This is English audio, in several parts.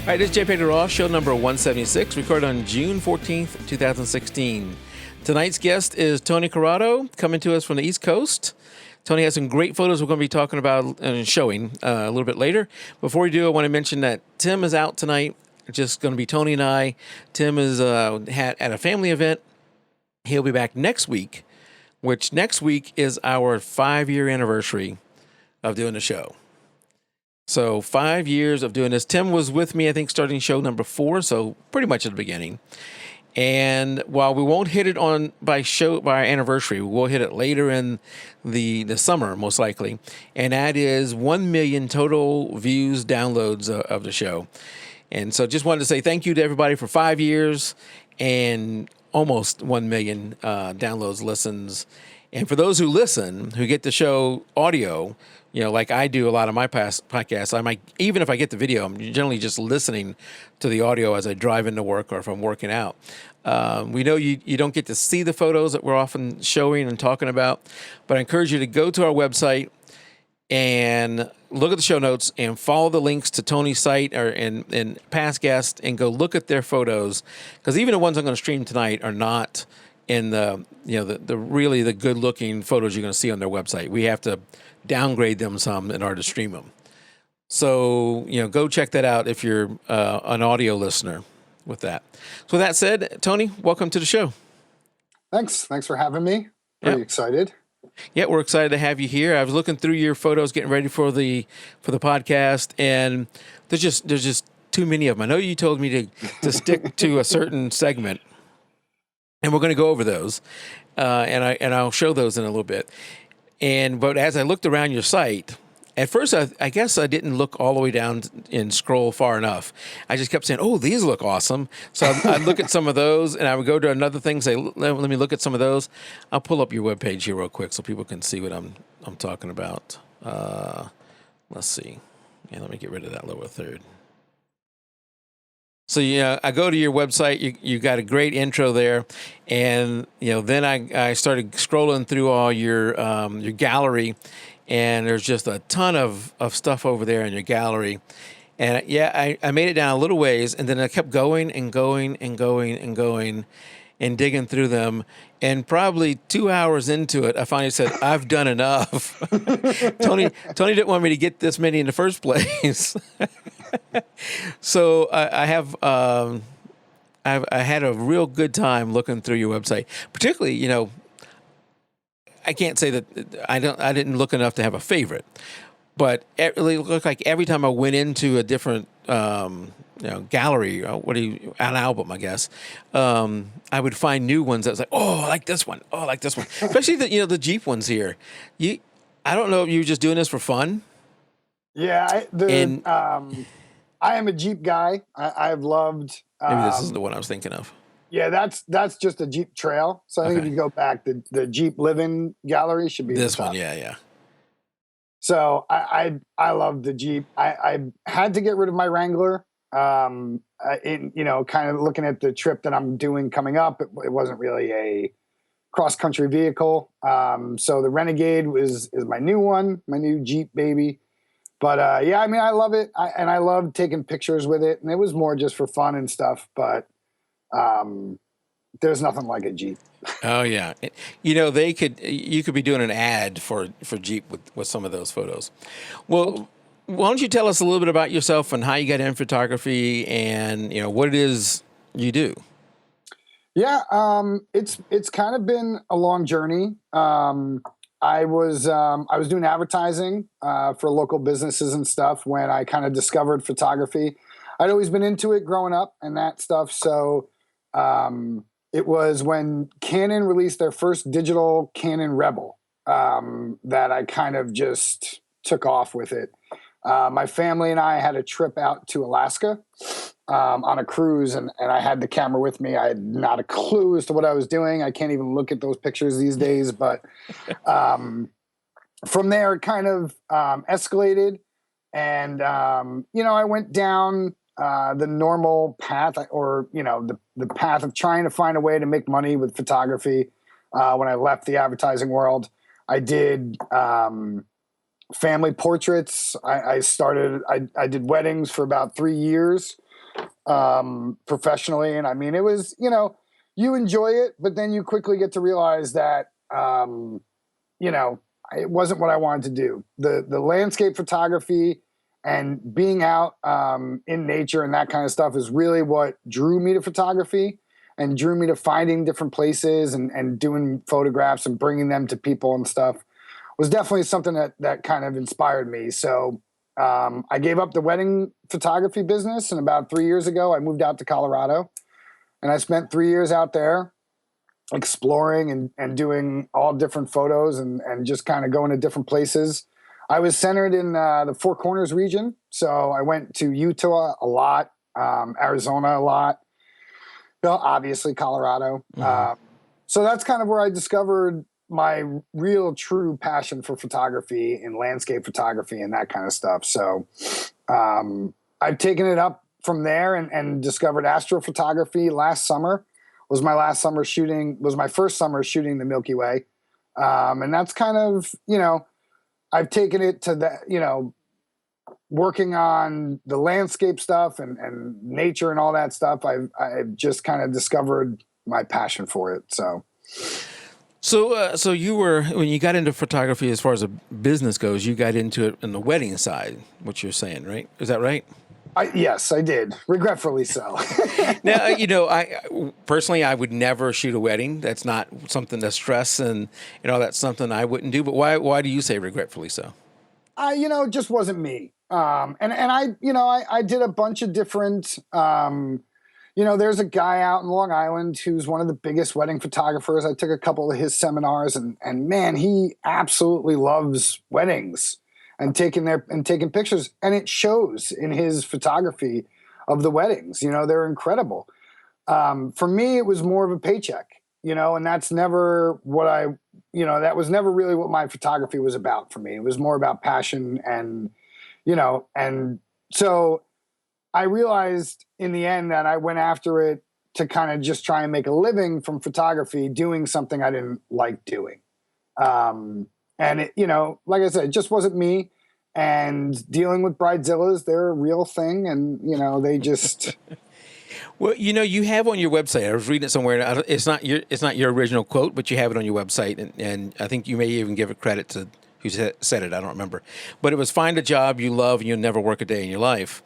All right, this is JP Ross, show number 176, recorded on June 14th, 2016. Tonight's guest is Tony Curado, coming to us from the East Coast. Tony has some great photos we're going to be talking about and showing a little bit later. Before we do, I want to mention that Tim is out tonight. It's just going to be Tony and I. Tim is at a family event. He'll be back next week, which next week is our 5-year anniversary of doing the show. So 5 years of doing this. Tim was with me, I think, starting show number 4, so pretty much at the beginning. And while we won't hit it by our anniversary, we'll hit it later in the summer, most likely. And that is 1 million total views, downloads of the show. And so just wanted to say thank you to everybody for 5 years and almost 1 million downloads, listens. And for those who listen, who get the show audio, you know, like I do a lot of my past podcasts, I might, even if I get the video, I'm generally just listening to the audio as I drive into work or if I'm working out. We know you don't get to see the photos that we're often showing and talking about, but I encourage you to go to our website and look at the show notes and follow the links to Tony's site and past guests and go look at their photos, because even the ones I'm going to stream tonight are not in the really the good looking photos you're going to see on their website. We have to downgrade them some in order to stream them. So, go check that out if you're an audio listener with that. So with that said, Tony, welcome to the show. Thanks for having me. Pretty excited. Yeah, we're excited to have you here. I was looking through your photos, getting ready for the podcast, and there's just too many of them. I know you told me to stick to a certain segment, and we're going to go over those, and I'll show those in a little bit. But as I looked around your site, at first I guess I didn't look all the way down and scroll far enough. I just kept saying, "Oh, these look awesome." So I'd look at some of those, and I would go to another thing, say, "Let me look at some of those." I'll pull up your webpage here real quick so people can see what I'm talking about. Let's see. Yeah, let me get rid of that lower third. So I go to your website. You got a great intro there, and then I started scrolling through all your gallery, and there's just a ton of stuff over there in your gallery. And I made it down a little ways, and then I kept going and going and going and going and digging through them. And probably 2 hours into it, I finally said, "I've done enough." Tony didn't want me to get this many in the first place. So I had a real good time looking through your website. Particularly, I can't say that I didn't look enough to have a favorite, but it really looked like every time I went into a different gallery, an album, I guess, I would find new ones that was like, "Oh, I like this one. Oh, I like this one." Especially the Jeep ones here. I don't know if you were just doing this for fun. Yeah, I am a Jeep guy. I've loved. Maybe this isn't the one I was thinking of. Yeah, that's just a Jeep trail. So I think if you go back, the Jeep Living Gallery should be this one. Yeah. So I love the Jeep. I had to get rid of my Wrangler. Kind of looking at the trip that I'm doing coming up, it wasn't really a cross country vehicle. So the Renegade is my new one, my new Jeep baby. But I love it, and I love taking pictures with it, and it was more just for fun and stuff. But there's nothing like a Jeep. Oh yeah, you could be doing an ad for Jeep with some of those photos. Well, why don't you tell us a little bit about yourself and how you got in photography, and what it is you do? Yeah, it's kind of been a long journey. I was doing advertising for local businesses and stuff when I kind of discovered photography. I'd always been into it growing up and that stuff. So it was when Canon released their first digital Canon Rebel that I kind of just took off with it. My family and I had a trip out to Alaska on a cruise, and I had the camera with me. I had not a clue as to what I was doing. I can't even look at those pictures these days, but from there it kind of escalated, and I went down the normal path, or the path of trying to find a way to make money with photography. When I left the advertising world, I did family portraits. I did weddings for about 3 years. professionally. And I mean, it was, you enjoy it, but then you quickly get to realize that, you know, it wasn't what I wanted to do. The landscape photography and being out in nature and that kind of stuff is really what drew me to photography and drew me to finding different places and doing photographs and bringing them to people and stuff. Was definitely something that kind of inspired me. So I gave up the wedding photography business, and about 3 years ago, I moved out to Colorado, and I spent 3 years out there exploring and doing all different photos and just kind of going to different places. I was centered in the Four Corners region, so I went to Utah a lot, Arizona a lot, well, obviously Colorado. So that's kind of where I discovered my real true passion for photography and landscape photography and that kind of stuff. So I've taken it up from there and discovered astrophotography last summer. Was my first summer shooting the Milky Way. And that's kind of, I've taken it to that, working on the landscape stuff and nature and all that stuff. I've just kind of discovered my passion for it. So you were, when you got into photography, as far as a business goes, you got into it in the wedding side, what you're saying, right? Is that right? Yes, I did. Regretfully so. Now, I personally, I would never shoot a wedding. That's not something to stress and that's something I wouldn't do. But why do you say regretfully so? It just wasn't me. I did a bunch of different, there's a guy out in Long Island who's one of the biggest wedding photographers. I took a couple of his seminars and man, he absolutely loves weddings and taking pictures. And it shows in his photography of the weddings. They're incredible. For me, it was more of a paycheck, and that's never what that was never really what my photography was about for me. It was more about passion and so I realized in the end that I went after it to kind of just try and make a living from photography, doing something I didn't like doing. And it, like I said, it just wasn't me. And dealing with bridezillas, they're a real thing. And, they just... Well, you have on your website, I was reading it somewhere, and it's not your original quote, but you have it on your website. And I think you may even give it credit to who said it. I don't remember. But it was, find a job you love and you'll never work a day in your life.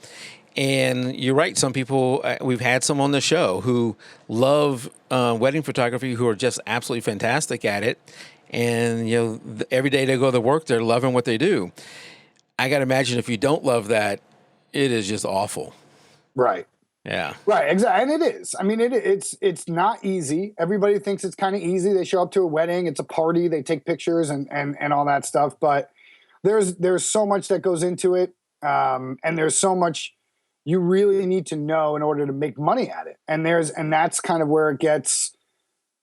And you're right. Some people, we've had some on the show who love wedding photography, who are just absolutely fantastic at it. And, every day they go to work, they're loving what they do. I got to imagine if you don't love that, it is just awful. Right. Yeah. Right. Exactly. And it is. I mean, it's not easy. Everybody thinks it's kind of easy. They show up to a wedding, it's a party, they take pictures and all that stuff. But there's so much that goes into it. And there's so much you really need to know in order to make money at it. And that's kind of where it gets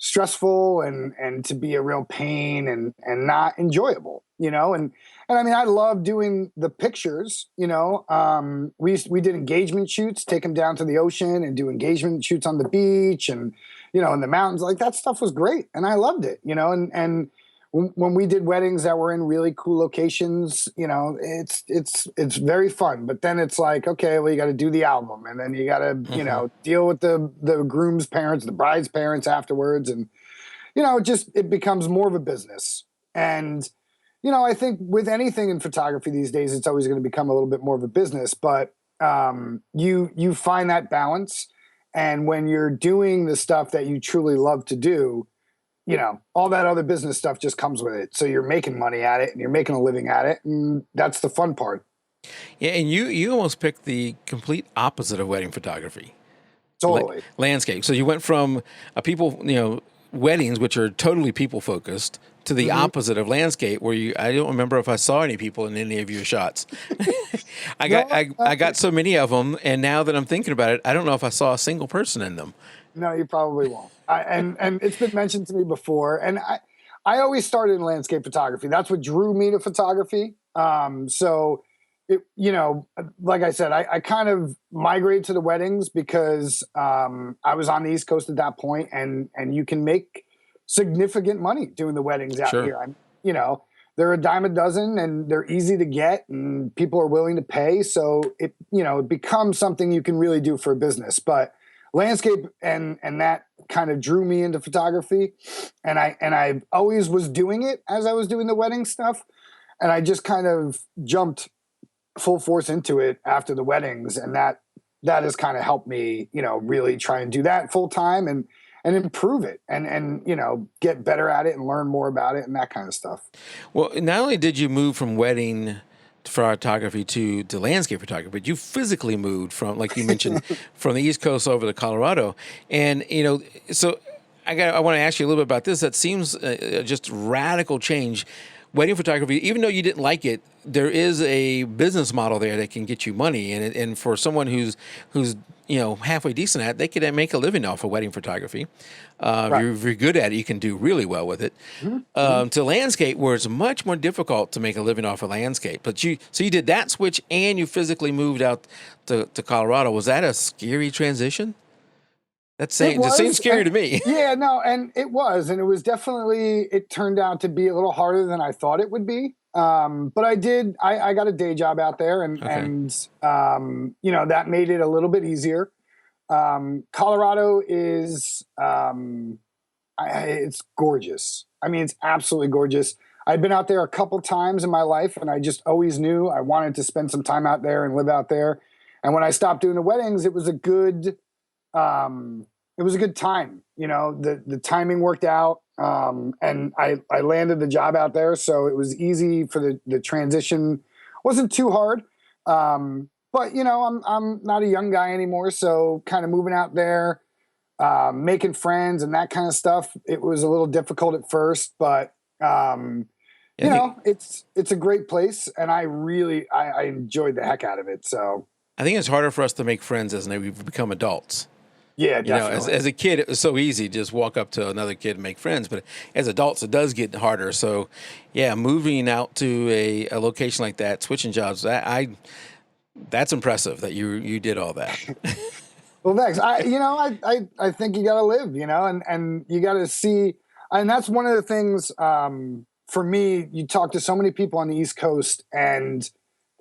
stressful and to be a real pain and not enjoyable, and I mean, I love doing the pictures, we did engagement shoots, take them down to the ocean and do engagement shoots on the beach and, in the mountains. Like, that stuff was great. And I loved it, and when we did weddings that were in really cool locations, it's very fun. But then it's like, okay, well, you got to do the album, and then you got to, deal with the groom's parents, the bride's parents afterwards. And, it becomes more of a business. And, I think with anything in photography these days, it's always going to become a little bit more of a business, but you find that balance. And when you're doing the stuff that you truly love to do, all that other business stuff just comes with it. So you're making money at it and you're making a living at it. And that's the fun part. Yeah. And you almost picked the complete opposite of wedding photography. Totally. Landscape. So you went from weddings, which are totally people focused, to the opposite of landscape, where I don't remember if I saw any people in any of your shots. I got so many of them, and now that I'm thinking about it, I don't know if I saw a single person in them. No, you probably won't. And it's been mentioned to me before, and I always started in landscape photography. That's what drew me to photography. So it, like I said, I kind of migrated to the weddings because I was on the East Coast at that point, and you can make significant money doing the weddings out Sure. here. they're a dime a dozen and they're easy to get and people are willing to pay. So it, it becomes something you can really do for a business. But landscape and that kind of drew me into photography. And I always was doing it as I was doing the wedding stuff. And I just kind of jumped full force into it after the weddings. And that has kind of helped me, really try and do that full time and improve it and get better at it and learn more about it and that kind of stuff. Well, not only did you move from wedding photography to landscape photography, but you physically moved from, like you mentioned, from the East Coast over to Colorado. And, so I want to ask you a little bit about this. That seems just radical change. Wedding photography, even though you didn't like it, there is a business model there that can get you money, and for someone who's halfway decent at it, they could make a living off of wedding photography. Right. If you're good at it, you can do really well with it. To landscape, where it's much more difficult to make a living off of landscape. But you did that switch, and you physically moved out to Colorado. Was that a scary transition? It seems scary to me. Yeah, no, and it was definitely, it turned out to be a little harder than I thought it would be. But I got a day job out there and that made it a little bit easier. Colorado is, it's gorgeous. I mean, it's absolutely gorgeous. I'd been out there a couple times in my life and I just always knew I wanted to spend some time out there and live out there. And when I stopped doing the weddings, it was a good time. The timing worked out. And I landed the job out there. So it was easy for the transition. Wasn't too hard. But I'm not a young guy anymore. So kind of moving out there, making friends and that kind of stuff. It was a little difficult at first, but, it's a great place and I enjoyed the heck out of it. So I think it's harder for us to make friends as we become adults. Yeah, definitely. As a kid, it was so easy to just walk up to another kid and make friends. But as adults, it does get harder. So, yeah, moving out to a location like that, switching jobs, that's impressive that you did all that. Well, thanks. I think you got to live, and you got to see. And that's one of the things for me. You talk to so many people on the East Coast, and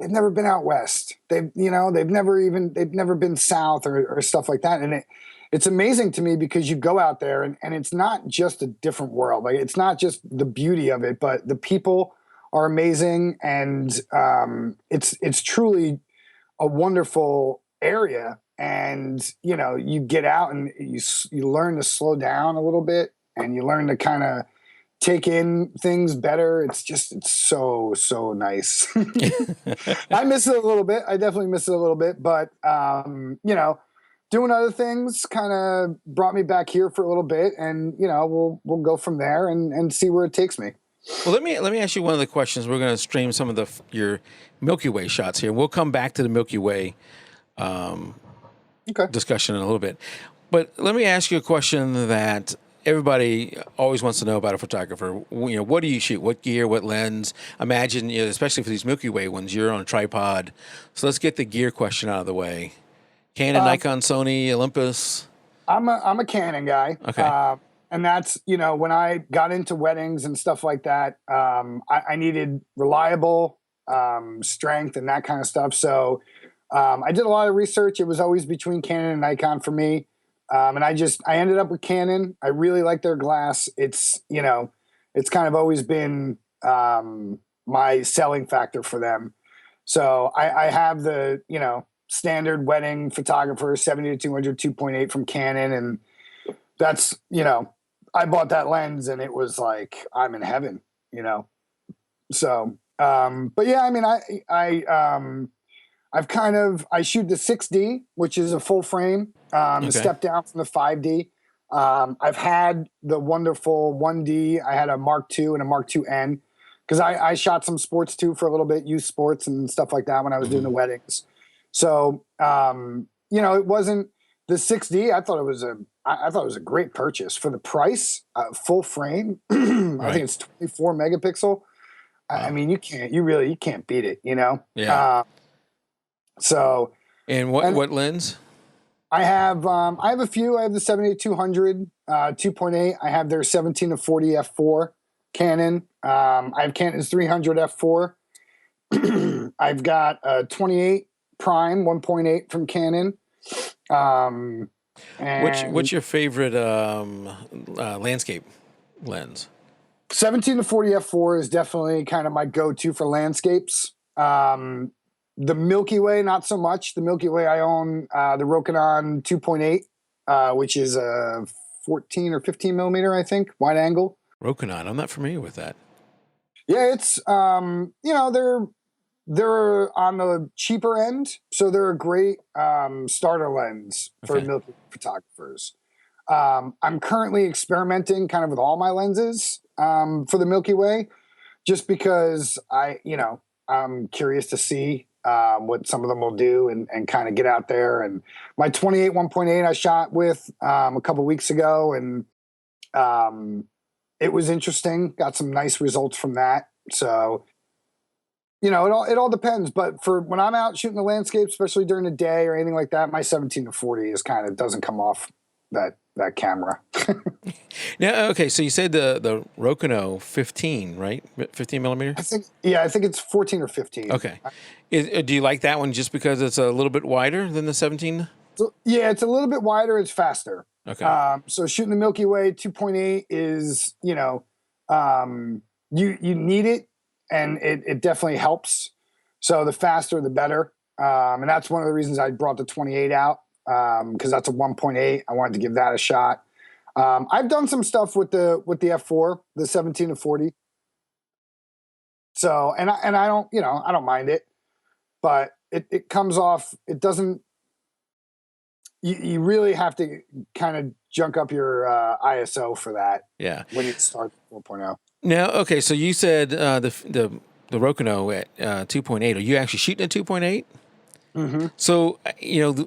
they've never been out west. They've never been south or stuff like that. And it's amazing to me because you go out there and it's not just a different world. Like it's not just the beauty of it, but the people are amazing. And it's truly a wonderful area. And, you get out and you learn to slow down a little bit and you learn to kind of take in things better. It's so nice. I miss it a little bit. I definitely miss it a little bit, but doing other things kind of brought me back here for a little bit, and we'll go from there and see where it takes me. Well, let me ask you one of the questions. We're going to stream some of your Milky Way shots here. We'll come back to the Milky Way discussion in a little bit, but let me ask you a question that everybody always wants to know about a photographer. What do you shoot? What gear? What lens? Imagine, especially for these Milky Way ones, you're on a tripod. So let's get the gear question out of the way. Canon, Nikon, Sony, Olympus. I'm a Canon guy. Okay. And that's, when I got into weddings and stuff like that, I needed reliable strength and that kind of stuff. So I did a lot of research. It was always between Canon and Nikon for me. And I ended up with Canon. I really like their glass. It's kind of always been my selling factor for them. So I have the, standard wedding photographer 70-200 2.8 from Canon. And that's, I bought that lens and it was like, I'm in heaven, So, but yeah, I mean, I shoot the 6D, which is a full frame, a step down from the 5D. I've had the wonderful 1D. I had a Mark II and a Mark II-N because I shot some sports too for a little bit, youth sports and stuff like that when I was doing the weddings. So, it wasn't the 6D. I thought it was a great purchase for the price, full frame. Right. I think it's 24 megapixel. Wow. I mean, you can't beat it, Yeah. So, and what lens? I have a few. I have the 70-200 2.8. I have their 17-40 f4 Canon. I have Canon's 300 f4. I've got a 28 prime 1.8 from Canon. And What's your favorite landscape lens? 17 to 40 f4 is definitely kind of my go-to for landscapes. The Milky Way, not so much. The Milky Way, I own the Rokinon 2.8, which is a 14 or 15 millimeter, I think, wide angle. Rokinon. I'm not familiar with that. Yeah, it's they're on the cheaper end, so they're a great starter lens for Okay. Milky Way photographers. I'm currently experimenting kind of with all my lenses for the Milky Way, just because I'm curious to see what some of them will do and kind of get out there. And my 28 1.8 I shot with a couple weeks ago, and it was interesting. Got some nice results from that. So it all depends. But for when I'm out shooting the landscape, especially during the day or anything like that, my 17 to 40 is kind of doesn't come off that camera. Now, okay, so you said the Rokinon 15, right? 15 millimeter. I think it's 14 or 15. Okay. Do you like that one just because it's a little bit wider than the 17? So, yeah, it's a little bit wider. It's faster. Okay. So shooting the Milky Way 2.8 is, you need it, and it definitely helps. So the faster, the better. And that's one of the reasons I brought the 28 out, because that's a 1.8. I wanted to give that a shot. I've done some stuff with the f4, the 17 to 40. So, and I don't mind it, but it comes off. It doesn't. You really have to kind of junk up your ISO for that. Yeah. When you start 4.0. Now, okay, so you said the Rokinon at 2.8. Are you actually shooting at 2.8? Mm-hmm. So,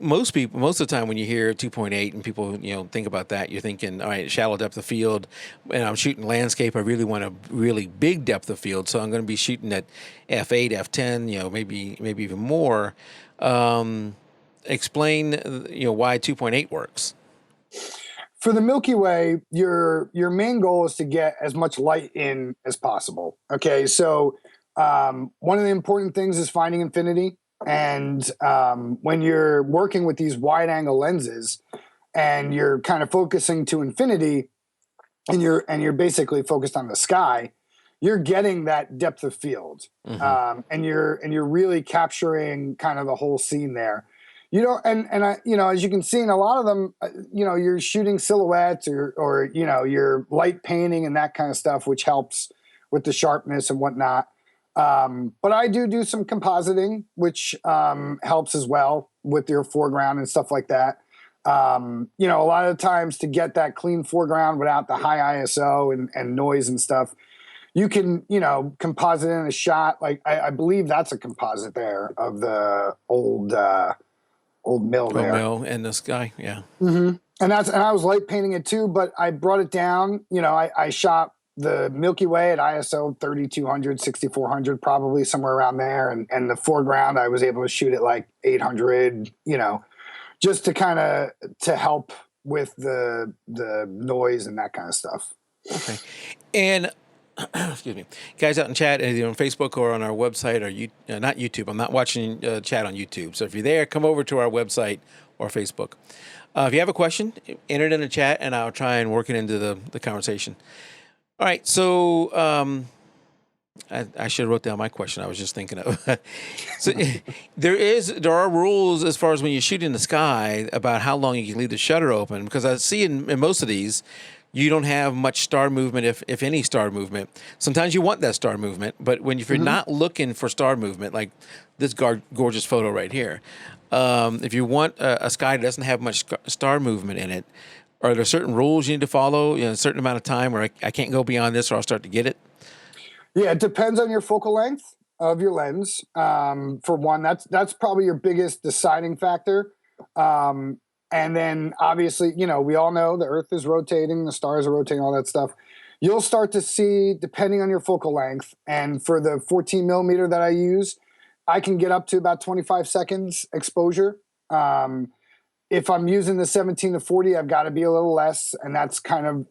most of the time when you hear 2.8 and people, think about that, you're thinking, all right, shallow depth of field, and I'm shooting landscape. I really want a really big depth of field, so I'm going to be shooting at f8, f10, maybe even more. Explain, why 2.8 works. For the Milky Way, your main goal is to get as much light in as possible. Okay, so one of the important things is finding infinity. And when you're working with these wide angle lenses and you're kind of focusing to infinity, and you're basically focused on the sky, you're getting that depth of field. Mm-hmm. And you're really capturing kind of the whole scene there. And I, as you can see in a lot of them, you're shooting silhouettes or you're light painting and that kind of stuff, which helps with the sharpness and whatnot. But I do some compositing, which helps as well with your foreground and stuff like that. A lot of times to get that clean foreground without the high ISO and noise and stuff, you can, composite in a shot. Like I believe that's a composite there of the old mill there. Mill in the sky, yeah. Mm-hmm. And I was light painting it too, but I brought it down. I shot the Milky Way at ISO 3200, 6400, probably somewhere around there. And the foreground, I was able to shoot at like 800, just to kind of to help with the noise and that kind of stuff. Okay. And excuse me, guys out in chat, either on Facebook or on our website, or not YouTube. I'm not watching chat on YouTube. So if you're there, come over to our website or Facebook. If you have a question, enter it in the chat, and I'll try and work it into the conversation. All right. So I should have wrote down my question. I was just thinking of. So there are rules as far as when you shoot in the sky about how long you can leave the shutter open, because I see in most of these, you don't have much star movement, if any star movement. Sometimes you want that star movement, but if you're not looking for star movement, like this gorgeous photo right here, if you want a sky that doesn't have much star movement in it, are there certain rules you need to follow in a certain amount of time, or I can't go beyond this or I'll start to get it? Yeah, it depends on your focal length of your lens. For one, that's probably your biggest deciding factor. And then obviously, we all know the Earth is rotating, the stars are rotating, all that stuff. You'll start to see, depending on your focal length, and for the 14 millimeter that I use, I can get up to about 25 seconds exposure. If I'm using the 17 to 40, I've got to be a little less, and that's kind of,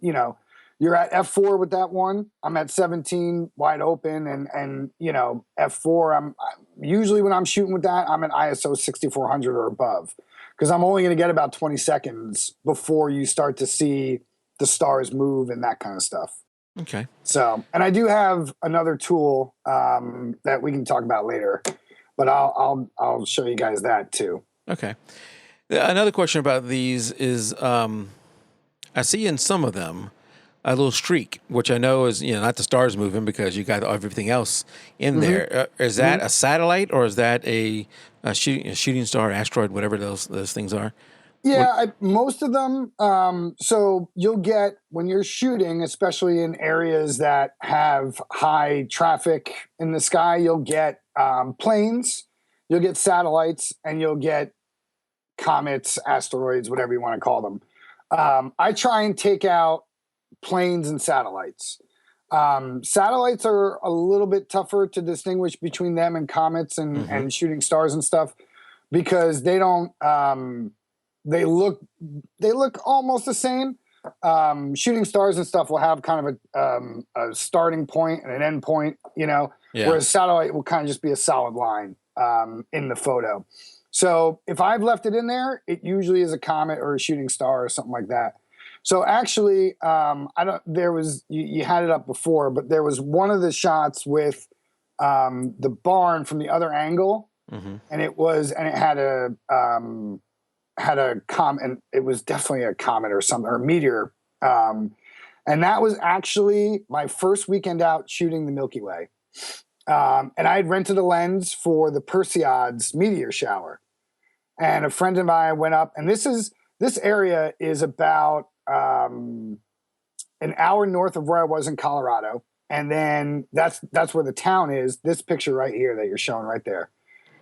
you're at f4 with that one. I'm at 17 wide open, and f4. Usually when I'm shooting with that, I'm at ISO 6400 or above, because I'm only going to get about 20 seconds before you start to see the stars move and that kind of stuff. Okay. So, and I do have another tool that we can talk about later, but I'll show you guys that too. Okay. Another question about these is, I see in some of them a little streak, which I know is, not the stars moving because you got everything else in there. Is that a satellite, or is that a shooting star, asteroid, whatever those things are? Yeah, most of them. So you'll get, when you're shooting, especially in areas that have high traffic in the sky, you'll get planes, you'll get satellites, and you'll get comets, asteroids, whatever you want to call them. I try and take out planes and satellites. Satellites are a little bit tougher to distinguish between them and comets and shooting stars and stuff, because they don't. They look almost the same. Shooting stars and stuff will have kind of a starting point and an end point, whereas satellite will kind of just be a solid line in the photo. So if I've left it in there, it usually is a comet or a shooting star or something like that. So actually, you had it up before, but there was one of the shots with the barn from the other angle, and it had a comet, and it was definitely a comet or something, or a meteor. And that was actually my first weekend out shooting the Milky Way. And I had rented a lens for the Perseids meteor shower. And a friend of mine went up, and this area is about an hour north of where I was in Colorado. And then that's where the town is. This picture right here that you're showing right there.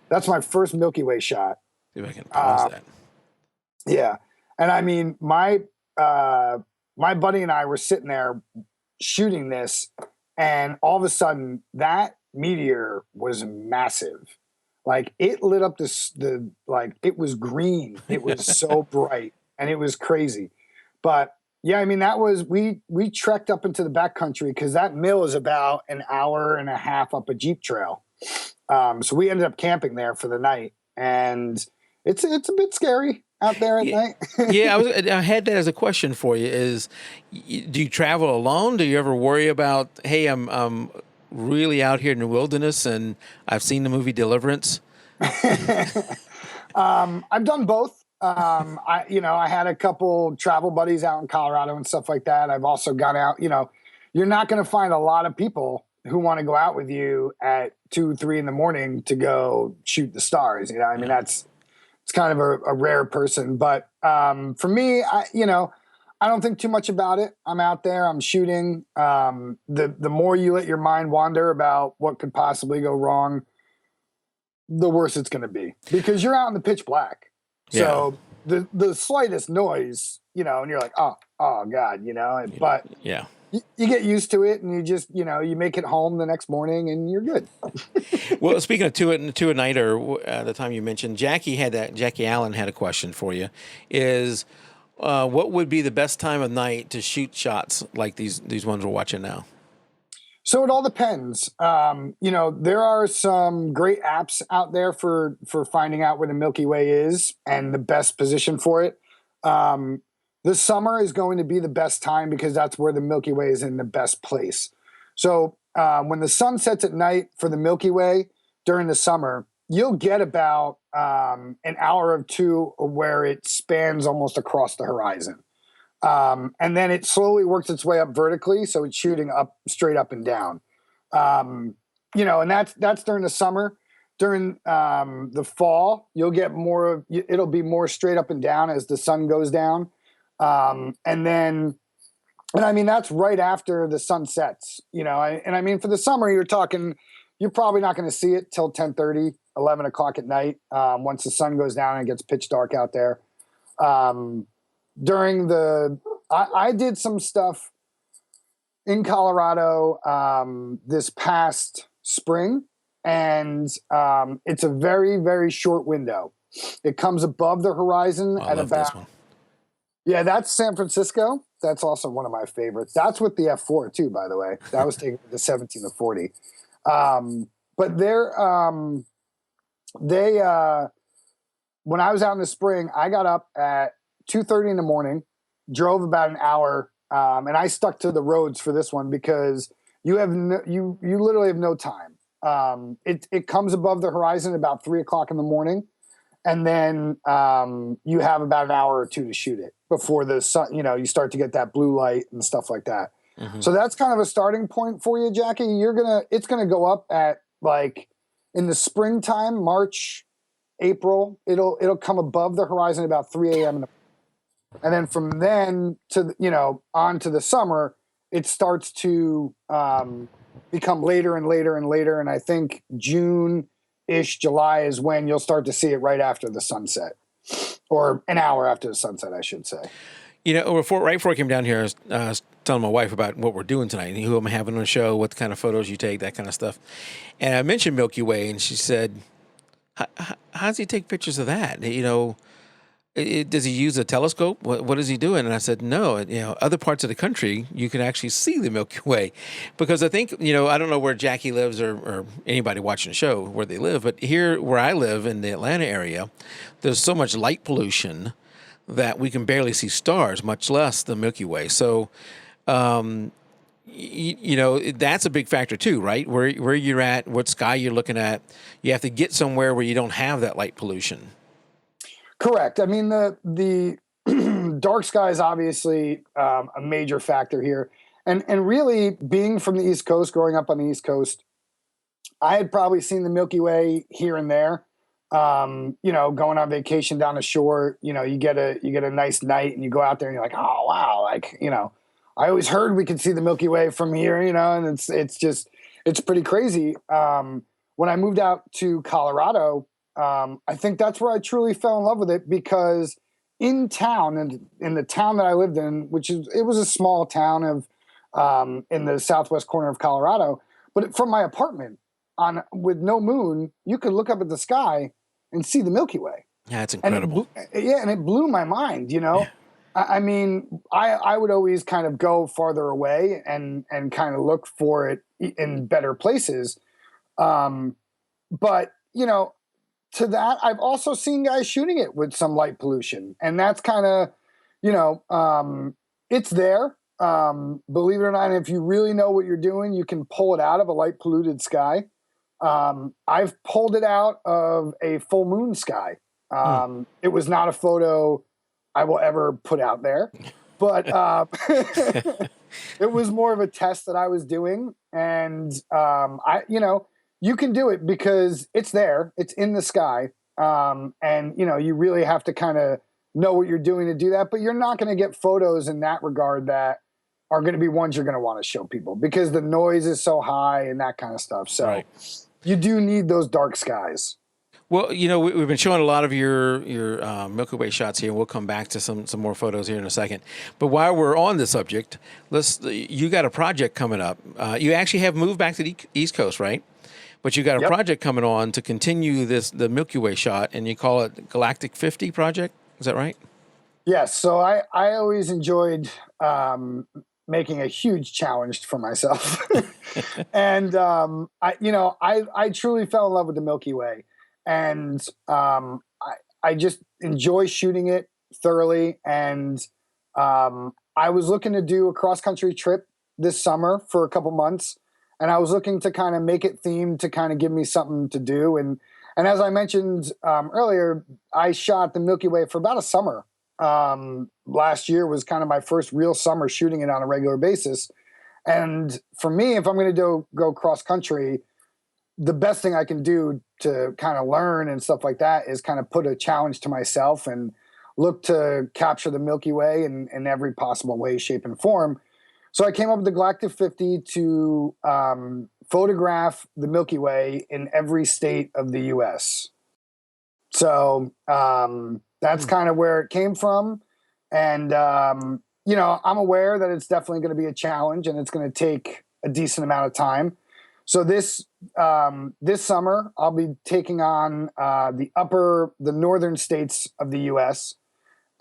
That's my first Milky Way shot. See if I can pause that. Yeah. And I mean, my buddy and I were sitting there shooting this, and all of a sudden that meteor was massive. Like, it lit up it was green. It was so bright, and it was crazy. But yeah, I mean, that was, we trekked up into the backcountry, because that mill is about an hour and a half up a Jeep trail. So we ended up camping there for the night, and it's a bit scary out there at night. Yeah, I had that as a question for you. Do you travel alone? Do you ever worry about, hey, I'm really out here in the wilderness and I've seen the movie Deliverance? I've done both. I had a couple travel buddies out in Colorado and stuff like that. I've also gone out, you're not going to find a lot of people who want to go out with you at 2-3 in the morning to go shoot the stars. I mean, it's kind of a rare person, but for me, I don't think too much about it. I'm out there, I'm shooting. The more you let your mind wander about what could possibly go wrong, the worse it's going to be, because you're out in the pitch black. So the slightest noise, and you're like, oh God, but you get used to it, and you just, you make it home the next morning, and you're good. Well, speaking of two a night, or the time you mentioned, Jackie Allen had a question for you. Is what would be the best time of night to shoot shots like these ones we're watching now? So it all depends. There are some great apps out there for finding out where the Milky Way is and the best position for it. The summer is going to be the best time, because that's where the Milky Way is in the best place. So when the sun sets at night for the Milky Way during the summer, you'll get about an hour or two where it spans almost across the horizon. And then it slowly works its way up vertically, so it's shooting up, straight up and down. And that's during the summer. During the fall, you'll get it'll be more straight up and down as the sun goes down. And I mean, that's right after the sun sets, and I mean, for the summer, you're probably not going to see it till 10:30, 11 o'clock at night. Once the sun goes down and it gets pitch dark out there. I did some stuff in Colorado this past spring, and it's a very, very short window. It comes above the horizon at about. Yeah, that's San Francisco. That's also one of my favorites. That's with the F4 too, by the way. That was taken with the 17 to 40. But they when I was out in the spring, I got up at 2:30 in the morning, drove about an hour, and I stuck to the roads for this one because you literally have no time. It comes above the horizon about 3 o'clock in the morning, and then you have about an hour or two to shoot it before the sun. You start to get that blue light and stuff like that. Hmm. So that's kind of a starting point for you, Jackie. It's gonna go up at like in the springtime, March, April. It'll come above the horizon about 3 a.m. And then from then to on to the summer, it starts to become later and later and later. And I think June-ish, July is when you'll start to see it right after the sunset, or an hour after the sunset, I should say. Right before I came down here, I was telling my wife about what we're doing tonight, who I'm having on the show, what kind of photos you take, that kind of stuff. And I mentioned Milky Way, and she said, how does he take pictures of that? Does he use a telescope? What is he doing? And I said, no, other parts of the country, you can actually see the Milky Way. Because I think, I don't know where Jackie lives or anybody watching the show, where they live, but here where I live in the Atlanta area, there's so much light pollution that we can barely see stars, much less the Milky Way. So, that's a big factor too, right? Where you're at, what sky you're looking at, you have to get somewhere where you don't have that light pollution. Correct. I mean, the dark sky is obviously a major factor here, and really being from the East Coast, growing up on the East Coast, I had probably seen the Milky Way here and there. Going on vacation down the shore, you get a nice night, and you go out there and you're like, oh wow, I always heard we could see the Milky Way from here, and it's pretty crazy. When I moved out to Colorado, I think that's where I truly fell in love with it, because in town, and in the town that I lived in, it was a small town in the southwest corner of Colorado, but from my apartment with no moon, you could look up at the sky and see the Milky Way. Yeah, it's incredible. And it blew my mind. Yeah. I mean, I would always kind of go farther away and kind of look for it in better places. But to that, I've also seen guys shooting it with some light pollution, and that's kind of, it's there. Believe it or not, and if you really know what you're doing, you can pull it out of a light polluted sky. I've pulled it out of a full moon sky. It was not a photo I will ever put out there, but it was more of a test that I was doing, and you can do it because it's there, it's in the sky, and you really have to kind of know what you're doing to do that. But you're not going to get photos in that regard that are going to be ones you're going to want to show people, because the noise is so high and that kind of stuff. So right. You do need those dark skies. Well, we've been showing a lot of your Milky Way shots here, and we'll come back to some more photos here in a second. But while we're on the subject, you got a project coming up. You actually have moved back to the East Coast, right? But you got a project coming on to continue the Milky Way shot, and you call it Galactic 50 Project. Is that right? Yes. So I always enjoyed making a huge challenge for myself, and I truly fell in love with the Milky Way, and I just enjoy shooting it thoroughly. And I was looking to do a cross country trip this summer for a couple months. And I was looking to kind of make it themed to kind of give me something to do. And as I mentioned earlier, I shot the Milky Way for about a summer. Last year was kind of my first real summer shooting it on a regular basis. And for me, if I'm going to go cross country, the best thing I can do to kind of learn and stuff like that is kind of put a challenge to myself and look to capture the Milky Way in every possible way, shape, and form. So I came up with the Galactic 50 to photograph the Milky Way in every state of the U.S. So that's kind of where it came from. And, I'm aware that it's definitely going to be a challenge, and it's going to take a decent amount of time. So this summer, I'll be taking on the northern states of the U.S.,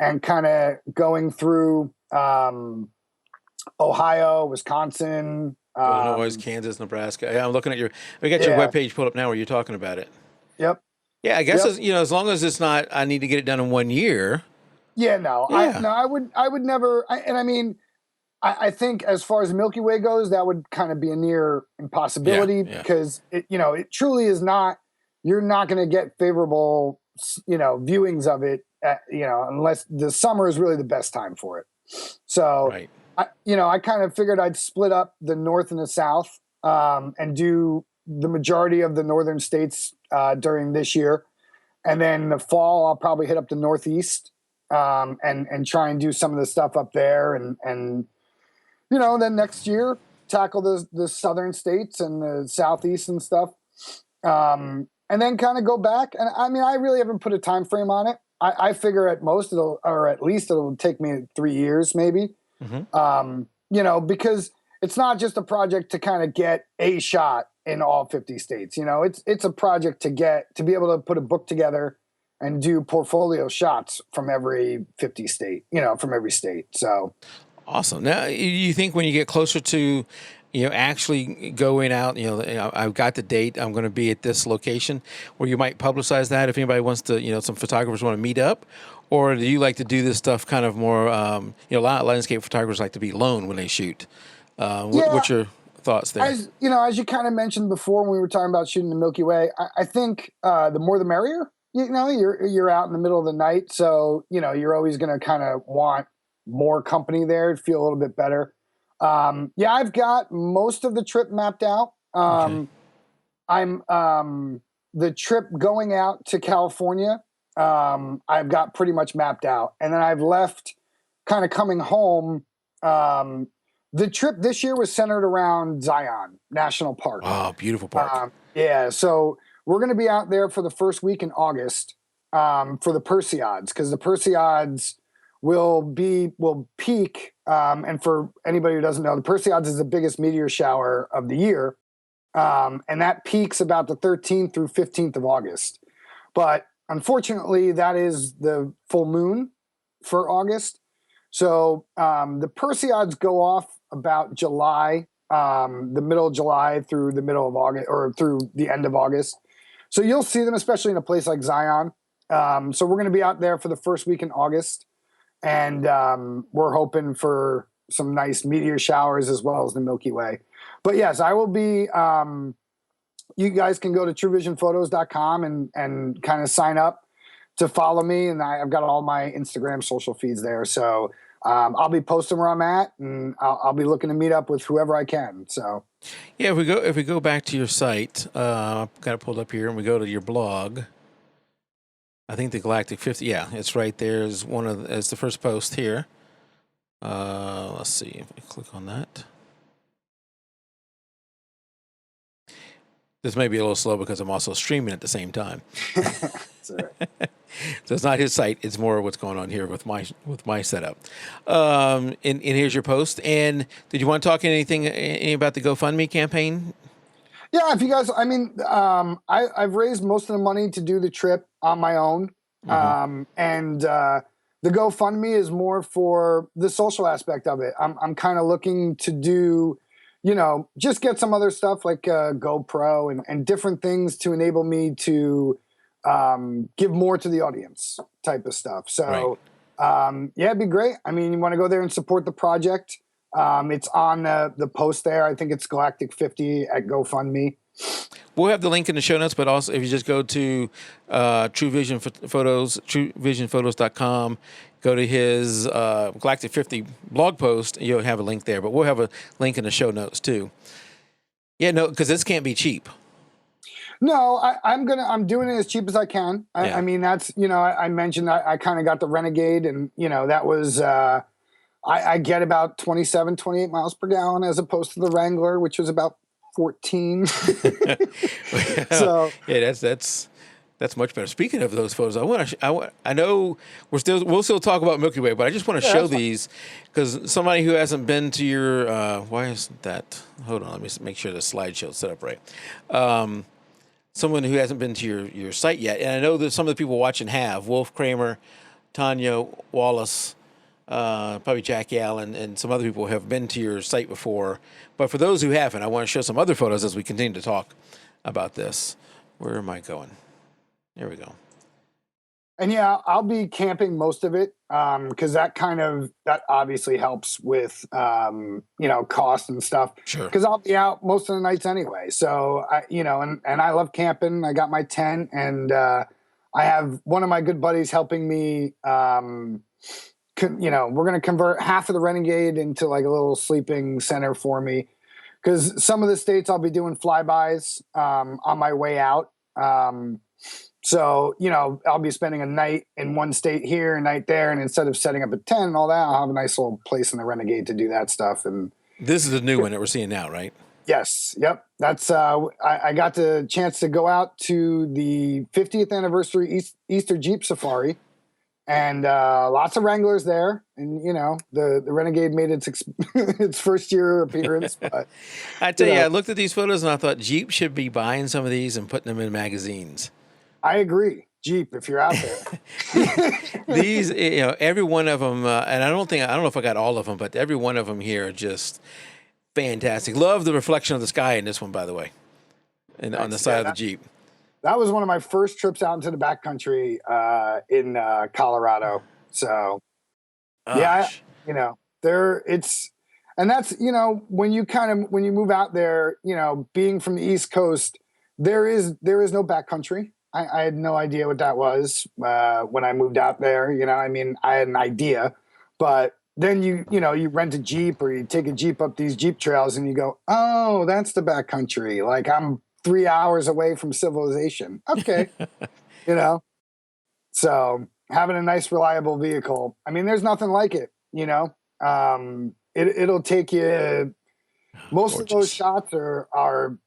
and kind of going through Ohio, Wisconsin. Illinois, Kansas, Nebraska. Yeah, I'm looking at we got your Yeah. webpage pulled up now where you're talking about it. Yep. Yeah, I guess Yep. as long as it's not, I need to get it done in 1 year. Yeah. No. Yeah. I would never. I mean, I think as far as Milky Way goes, that would kind of be a near impossibility Yeah. because it truly is not. You're not going to get favorable, viewings of it, unless the summer is really the best time for it. So, Right. I kind of figured I'd split up the North and the South, and do the majority of the northern states during this year, and then the fall I'll probably hit up the Northeast, and try and do some of the stuff up there, and then next year tackle the southern states and the Southeast and stuff, and then kind of go back. And I mean, I really haven't put a time frame on it. I figure at most at least it'll take me 3 years maybe. Because it's not just a project to kind of get a shot in all 50 states. It's a project to be able to put a book together and do portfolio shots from every 50 state, from every state. So Awesome. Now, you think when you get closer to, actually going out, I've got the date, I'm going to be at this location, where you might publicize that if anybody wants to, some photographers want to meet up, or do you like to do this stuff kind of more, a lot of landscape photographers like to be alone when they shoot. What's your thoughts there? As you kind of mentioned before when we were talking about shooting the Milky Way, I think the more the merrier. You're out in the middle of the night, so you're always going to kind of want more company there to feel a little bit better. I've got most of the trip mapped out. Okay. I'm the trip going out to California. I've got pretty much mapped out, and then I've left kind of coming home. The trip this year was centered around Zion National Park. Oh, beautiful park. So we're going to be out there for the first week in August, for the Perseids, because the Perseids will peak. And for anybody who doesn't know, the Perseids is the biggest meteor shower of the year. And that peaks about the 13th through 15th of August. But unfortunately, that is the full moon for August. So the Perseids go off about July, the middle of July through the middle of August, or through the end of August. So you'll see them, especially in a place like Zion. So we're going to be out there for the first week in August. And we're hoping for some nice meteor showers as well as the Milky Way. But yes, I will be. You guys can go to truevisionphotos.com and kind of sign up to follow me. And I've got all my Instagram social feeds there. So I'll be posting where I'm at, and I'll be looking to meet up with whoever I can. So yeah, if we go back to your site, I've got it pulled up here, and we go to your blog. I think the Galactic 50, yeah, it's right there. It's the first post here. Let's see if I click on that. This may be a little slow because I'm also streaming at the same time. That's all right. So it's not his site; it's more what's going on here with my setup. And here's your post. And did you want to talk any about the GoFundMe campaign? Yeah, if you guys, I mean, I've raised most of the money to do the trip on my own. And the GoFundMe is more for the social aspect of it. I'm kind of looking to do, just get some other stuff like GoPro and different things to enable me to give more to the audience type of stuff. So, it'd be great. I mean, you want to go there and support the project. It's on the post there. I think it's Galactic 50 at GoFundMe. We'll have the link in the show notes, but also if you just go to True Vision Photos, truevisionphotos.com, go to his Galactic 50 blog post, you'll have a link there. But we'll have a link in the show notes too. Yeah, no, because this can't be cheap. No, I'm doing it as cheap as I can. I mean, that's, I mentioned I kind of got the Renegade, and, that was, I get about 27, 28 miles per gallon as opposed to the Wrangler, which was about 14. So yeah, that's much better. Speaking of those photos, I know we'll still talk about Milky Way, but I just want to show these because somebody who hasn't been to your why isn't that? Hold on, let me make sure the slideshow's set up right. Someone who hasn't been to your site yet, and I know that some of the people watching have. Wolf Kramer Tanya Wallace, probably Jackie Allen, and some other people have been to your site before. But for those who haven't, I want to show some other photos as we continue to talk about this. Where am I going? There we go. And yeah, I'll be camping most of it because that obviously helps with cost and stuff. Sure. Because I'll be out most of the nights anyway. So and I love camping. I got my tent, and I have one of my good buddies helping me. We're going to convert half of the Renegade into like a little sleeping center for me, because some of the states I'll be doing flybys on my way out. So, I'll be spending a night in one state here, a night there, and instead of setting up a tent and all that, I'll have a nice little place in the Renegade to do that stuff. And this is the new one that we're seeing now, right? Yes. Yep. That's I got the chance to go out to the 50th anniversary Easter Jeep Safari, and lots of Wranglers there. And the Renegade made its first year appearance. But I tell you, I looked at these photos and I thought Jeep should be buying some of these and putting them in magazines. I agree. Jeep, if you're out there. These, every one of them, and I don't know if I got all of them, but every one of them here are just fantastic. Love the reflection of the sky in this one, by the way, and on the side of the Jeep. That was one of my first trips out into the backcountry in Colorado. So, that's when you move out there, being from the East Coast, there is no backcountry. I had no idea what that was when I moved out there. I had an idea, but then you rent a Jeep or you take a Jeep up these Jeep trails and you go, oh, that's the backcountry. Like I'm 3 hours away from civilization. Okay. So having a nice, reliable vehicle. I mean, there's nothing like it, it'll take you. Most Gorgeous. Of those shots are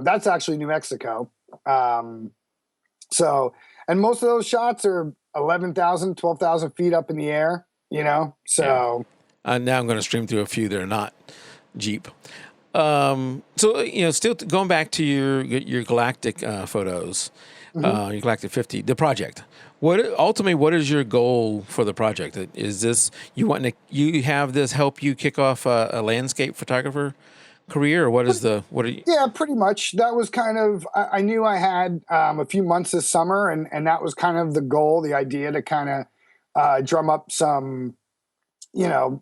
that's actually New Mexico. And most of those shots are 11,000, 12,000 feet up in the air, so. Yeah. Now I'm going to stream through a few that are not Jeep. Still going back to your Galactic photos, your Galactic 50, the project. What is your goal for the project? Is this, you have this help you kick off a landscape photographer career, or what are you? Yeah, pretty much. That was kind of, I knew I had a few months this summer, and that was kind of the goal, the idea to kind of drum up some, I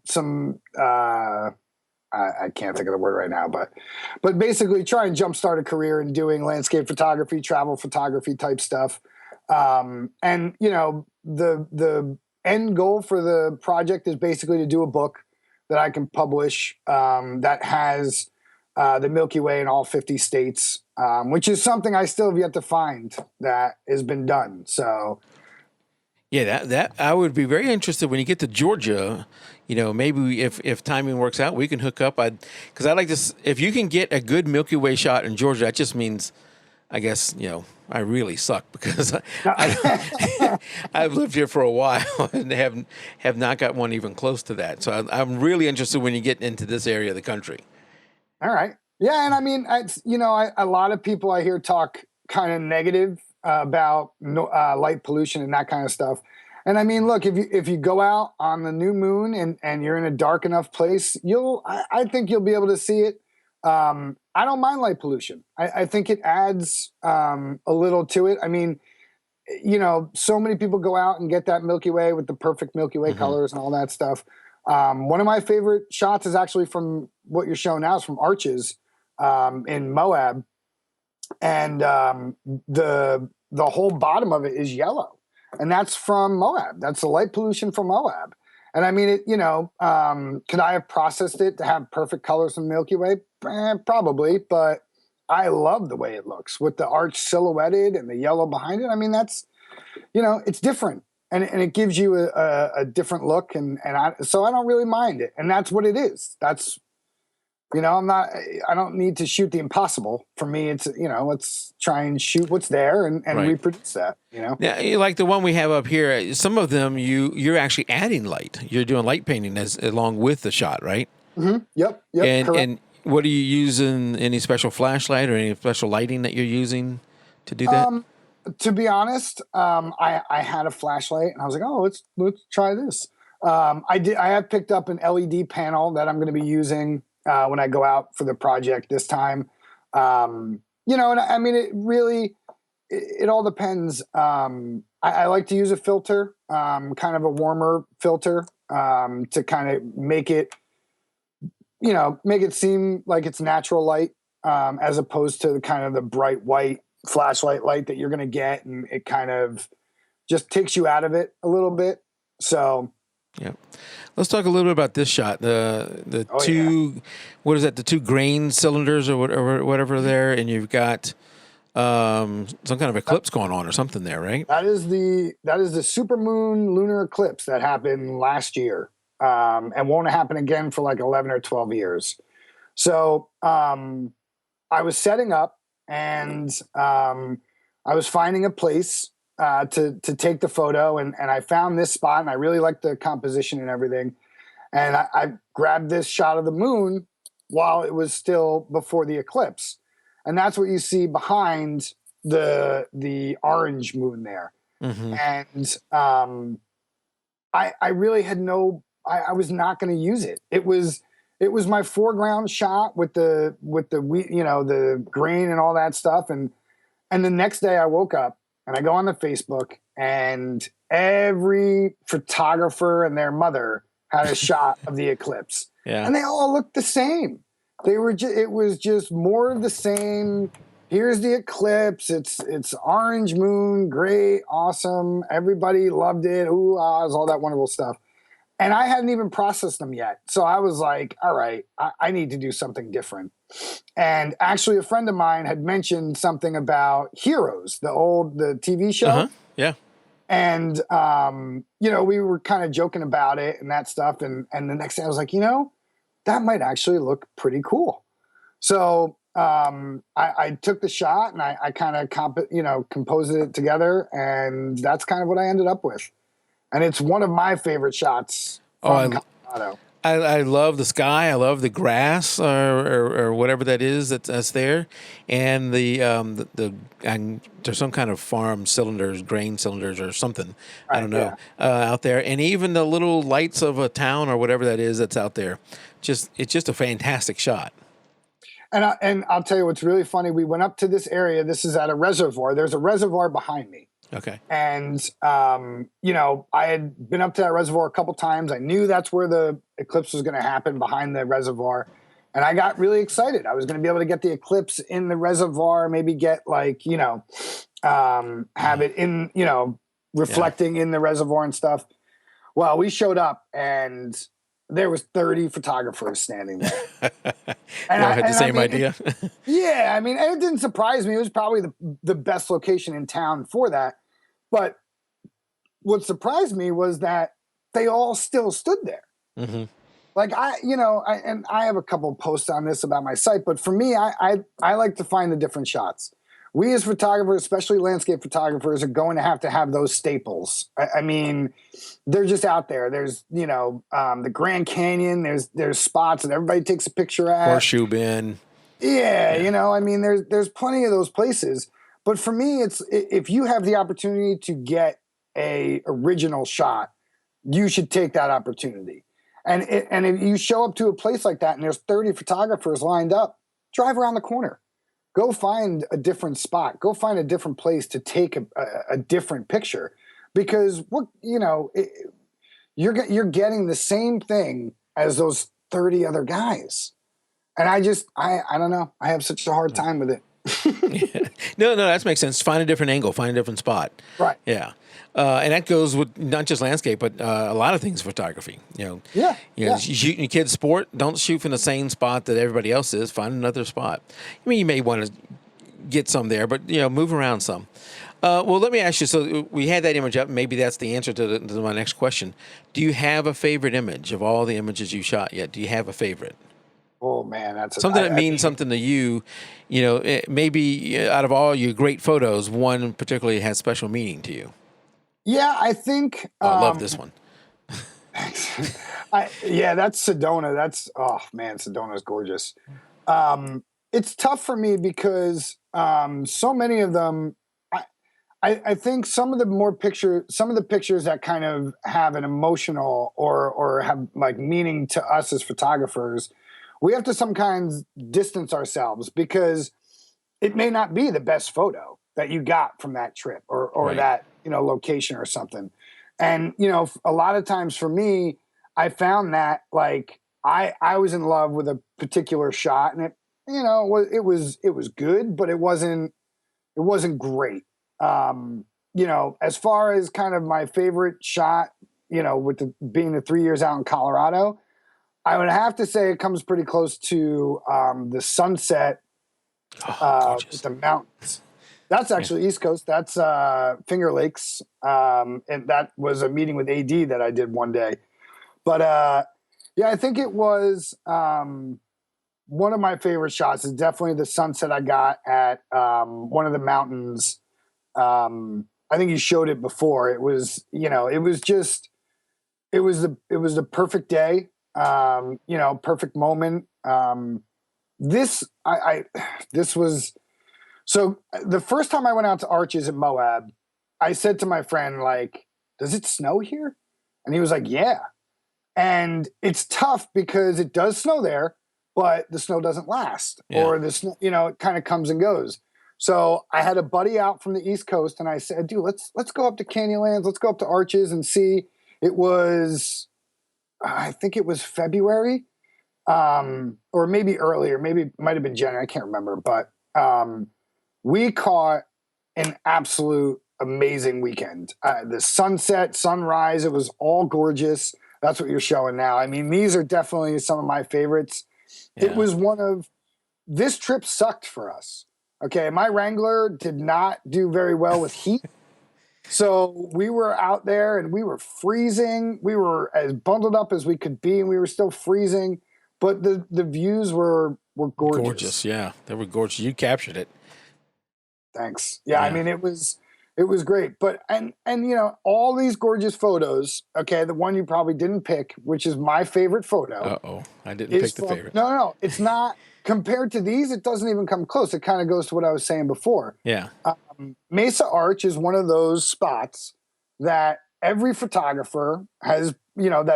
can't think of the word right now, but basically try and jumpstart a career in doing landscape photography, travel photography type stuff. The end goal for the project is basically to do a book that I can publish that has the Milky Way in all 50 states, which is something I still have yet to find that has been done. So, yeah, that I would be very interested when you get to Georgia. Maybe if timing works out, we can hook up. Because I like this. If you can get a good Milky Way shot in Georgia, that just means, I guess, I really suck because I've lived here for a while and have not got one even close to that. So I'm really interested when you get into this area of the country. All right. Yeah. And I mean, a lot of people I hear talk kind of negative about light pollution and that kind of stuff. And I mean, look, if you go out on the new moon and you're in a dark enough place, I think you'll be able to see it. I don't mind light pollution. I think it adds a little to it. I mean, so many people go out and get that Milky Way with the perfect Milky Way colors and all that stuff. One of my favorite shots is actually from what you're showing now, is from Arches in Moab, and the whole bottom of it is yellow, and that's from Moab. That's the light pollution from Moab. And I mean, could I have processed it to have perfect colors from Milky Way? Probably, but I love the way it looks with the arch silhouetted and the yellow behind it. I mean, that's, it's different, and it gives you a different look, so I don't really mind it, and that's what it is. That's, I don't need to shoot the impossible. For me, it's, let's try and shoot what's there and right. reproduce that, Yeah, like the one we have up here, some of them you're actually adding light. You're doing light painting along with the shot, right? Mm-hmm. Yep. And what are you using? Any special flashlight or any special lighting that you're using to do that? To be honest, I had a flashlight and I was like, oh, let's try this. I have picked up an LED panel that I'm going to be using when I go out for the project this time. And I mean, it all depends. I like to use a filter, kind of a warmer filter, to kind of make it seem like it's natural light, as opposed to the kind of the bright white flashlight light that you're going to get, and it kind of just takes you out of it a little bit. So, Yeah. Let's talk a little bit about this shot. The yeah. what is that? The two grain cylinders or whatever there, and you've got some kind of eclipse going on or something there, right? That is the supermoon lunar eclipse that happened last year, and won't happen again for like 11 or 12 years. So, I was setting up, and I was finding a place to take the photo, and I found this spot, and I really liked the composition and everything. And I grabbed this shot of the moon while it was still before the eclipse, and that's what you see behind the orange moon there. Mm-hmm. And I really had I was not going to use it. It was my foreground shot with the the grain and all that stuff. And the next day I woke up and I go on the Facebook, and every photographer and their mother had a shot of the eclipse. Yeah. And they all looked the same. It was just more of the same. Here's the eclipse. It's orange moon, great, awesome. Everybody loved it. Ooh, ahs, all that wonderful stuff. And I hadn't even processed them yet. So I was like, all right, I need to do something different. And actually, a friend of mine had mentioned something about Heroes, the TV show. Uh-huh. Yeah. And, we were kind of joking about it and that stuff. And the next day I was like, that might actually look pretty cool. So I took the shot, and I kind of composed it together. And that's kind of what I ended up with. And it's one of my favorite shots from Colorado. I love the sky. I love the grass or whatever that is that's there, and and there's some kind of farm cylinders, grain cylinders or something. Right, I don't know out there, and even the little lights of a town or whatever that is that's out there. It's just a fantastic shot. And I'll tell you what's really funny. We went up to this area. This is at a reservoir. There's a reservoir behind me. Okay. And, I had been up to that reservoir a couple times. I knew that's where the eclipse was going to happen, behind the reservoir. And I got really excited. I was going to be able to get the eclipse in the reservoir, maybe get have it in, reflecting in the reservoir and stuff. Well, we showed up, and there was 30 photographers standing there. And I had the same idea. Yeah, I mean, it didn't surprise me. It was probably the best location in town for that. But what surprised me was that they all still stood there. Mm-hmm. Like and I have a couple of posts on this about my site, but for me, I like to find the different shots. We as photographers, especially landscape photographers, are going to have those staples. I mean, they're just out there. There's, the Grand Canyon. There's spots that everybody takes a picture at. Horseshoe Bend. Yeah, I mean, there's plenty of those places. But for me, it's if you have the opportunity to get a original shot, you should take that opportunity. And if you show up to a place like that and there's 30 photographers lined up, drive around the corner. Go find a different spot. Go find a different place to take a different picture, because you're getting the same thing as those 30 other guys. And I don't know. I have such a hard time with it. No, that makes sense. Find a different angle. Find a different spot. Right. Yeah. And that goes with not just landscape, but a lot of things photography. Yeah. You shooting your kids' sport, don't shoot from the same spot that everybody else is. Find another spot. I mean, you may want to get some there, but move around some. Well, let me ask you. So we had that image up. Maybe that's the answer to my next question. Do you have a favorite image of all the images you shot yet? Do you have a favorite? Oh man, that's something that means something to you. Maybe out of all your great photos, one particularly has special meaning to you. Yeah, I think I love this one. That's Sedona. Sedona's gorgeous. It's tough for me because so many of them, I think some of the pictures that kind of have an emotional or have like meaning to us as photographers, we have to sometimes distance ourselves because it may not be the best photo that you got from that trip or Right. that, location or something. And, a lot of times for me, I found that like I was in love with a particular shot and it was good, but it wasn't great. As far as kind of my favorite shot, with being the 3 years out in Colorado, I would have to say it comes pretty close to the sunset Oh, with gorgeous. the mountains. That's Yeah. actually East Coast. That's Finger Lakes, and that was a meeting with AD that I did one day. But yeah, I think it was one of my favorite shots. Is definitely the sunset I got at one of the mountains. I think you showed it before. It was, it was just, it was the perfect day. Perfect moment. This, this was so. The first time I went out to Arches in Moab, I said to my friend, like, "Does it snow here?" And he was like, "Yeah." And it's tough because it does snow there, but the snow doesn't last, Yeah. or the snow, it kind of comes and goes. So I had a buddy out from the East Coast, and I said, "Dude, let's go up to Canyonlands, let's go up to Arches and see." It was, I think it was February, or maybe earlier, maybe it might have been January. I can't remember, but we caught an absolute amazing weekend. The sunset, sunrise, it was all gorgeous. That's what you're showing now. I mean, these are definitely some of my favorites. It Yeah. was this trip sucked for us. Okay. My Wrangler did not do very well with heat. So we were out there and we were freezing. We were as bundled up as we could be, and we were still freezing. But the views were Gorgeous. gorgeous. Yeah. They were gorgeous. You captured it. Thanks. Yeah, I Yeah. mean it was great. But and all these gorgeous photos, okay, the one you probably didn't pick, which is my favorite photo, Uh-oh. I didn't is pick the from favorite. no, no, no, it's not compared to these, it doesn't even come close. It kind of goes to what I was saying before. Yeah. Mesa Arch is one of those spots that every photographer that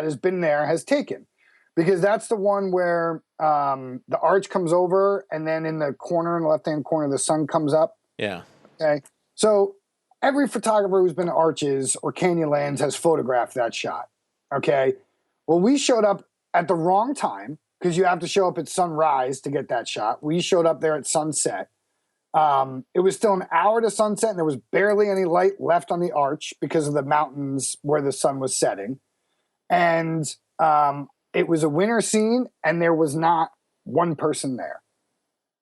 has been there has taken, because that's the one where the arch comes over, and then in the corner, in the left-hand corner, the sun comes up. Yeah. Okay. So every photographer who's been to Arches or Canyonlands has photographed that shot. Okay. Well, we showed up at the wrong time because you have to show up at sunrise to get that shot. We showed up there at sunset. It was still an hour to sunset, and there was barely any light left on the arch because of the mountains where the sun was setting. And it was a winter scene, and there was not one person there.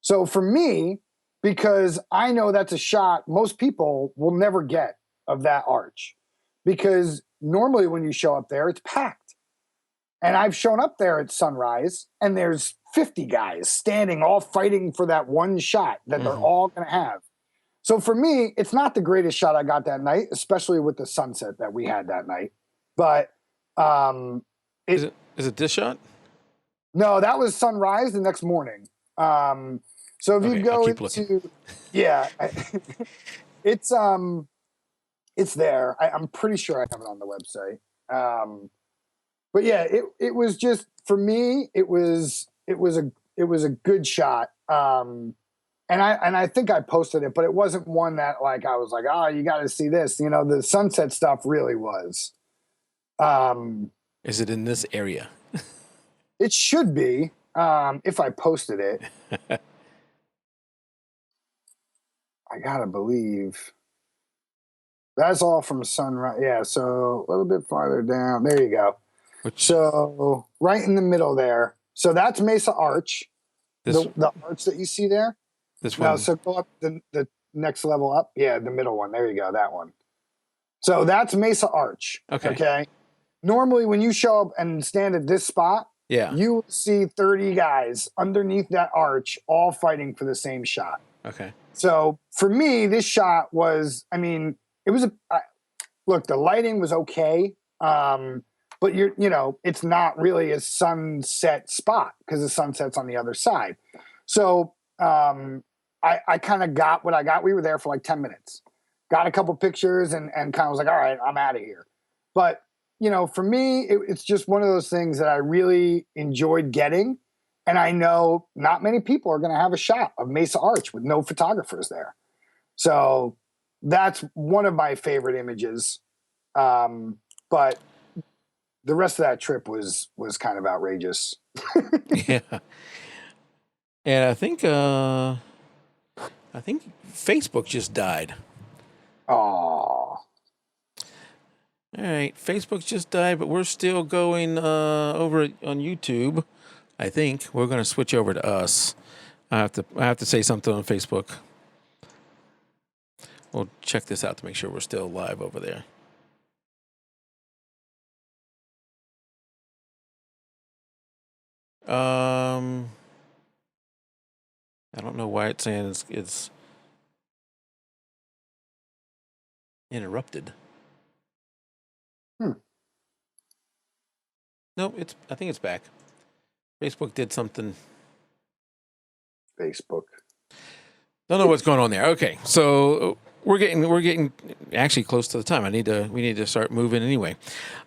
So for me, because I know that's a shot most people will never get of that arch, because normally when you show up there, it's packed. And I've shown up there at sunrise, and there's 50 guys standing all fighting for that one shot that they're Hmm. all going to have. So for me, it's not the greatest shot I got that night, especially with the sunset that we had that night. But Is it it this shot? no, that was sunrise the next morning. So if you Okay, I'll go keep looking. into, yeah, it's it's there. I'm pretty sure I have it on the website. But yeah, it was just, for me, it was a good shot. And I think I posted it, but it wasn't one that like I was like, oh, you got to see this. The sunset stuff really was. Um, Is it in this area? it should be, if I posted it. I gotta believe that's all from sunrise. Yeah, so a little bit farther down. There you go. Which So right in the middle there. So that's Mesa Arch, this the arch that you see there. this No, one? so go up the next level up. Yeah, the middle one. There you go, that one. So that's Mesa Arch. Okay. Okay. Normally, when you show up and stand at this spot, Yeah. you see 30 guys underneath that arch, all fighting for the same shot. Okay. So for me, this shot was, I mean, it was look, the lighting was okay. But it's not really a sunset spot because the sunset's on the other side. So I kind of got what I got. We were there for like 10 minutes. got a couple pictures and kind of was like, all right, I'm out of here. But, for me, it's just one of those things that I really enjoyed getting. And I know not many people are going to have a shot of Mesa Arch with no photographers there. So that's one of my favorite images. But the rest of that trip was kind of outrageous. Yeah. And I think Facebook just died. Oh. All right, Facebook just died, but we're still going over on YouTube. I think we're going to switch over to us. I have to say something on Facebook. We'll check this out to make sure we're still live over there. I don't know why it's saying it's interrupted. No, I think it's back. Facebook did something. Facebook. Don't know what's going on there. Okay, so we're getting actually close to the time. We need to start moving anyway.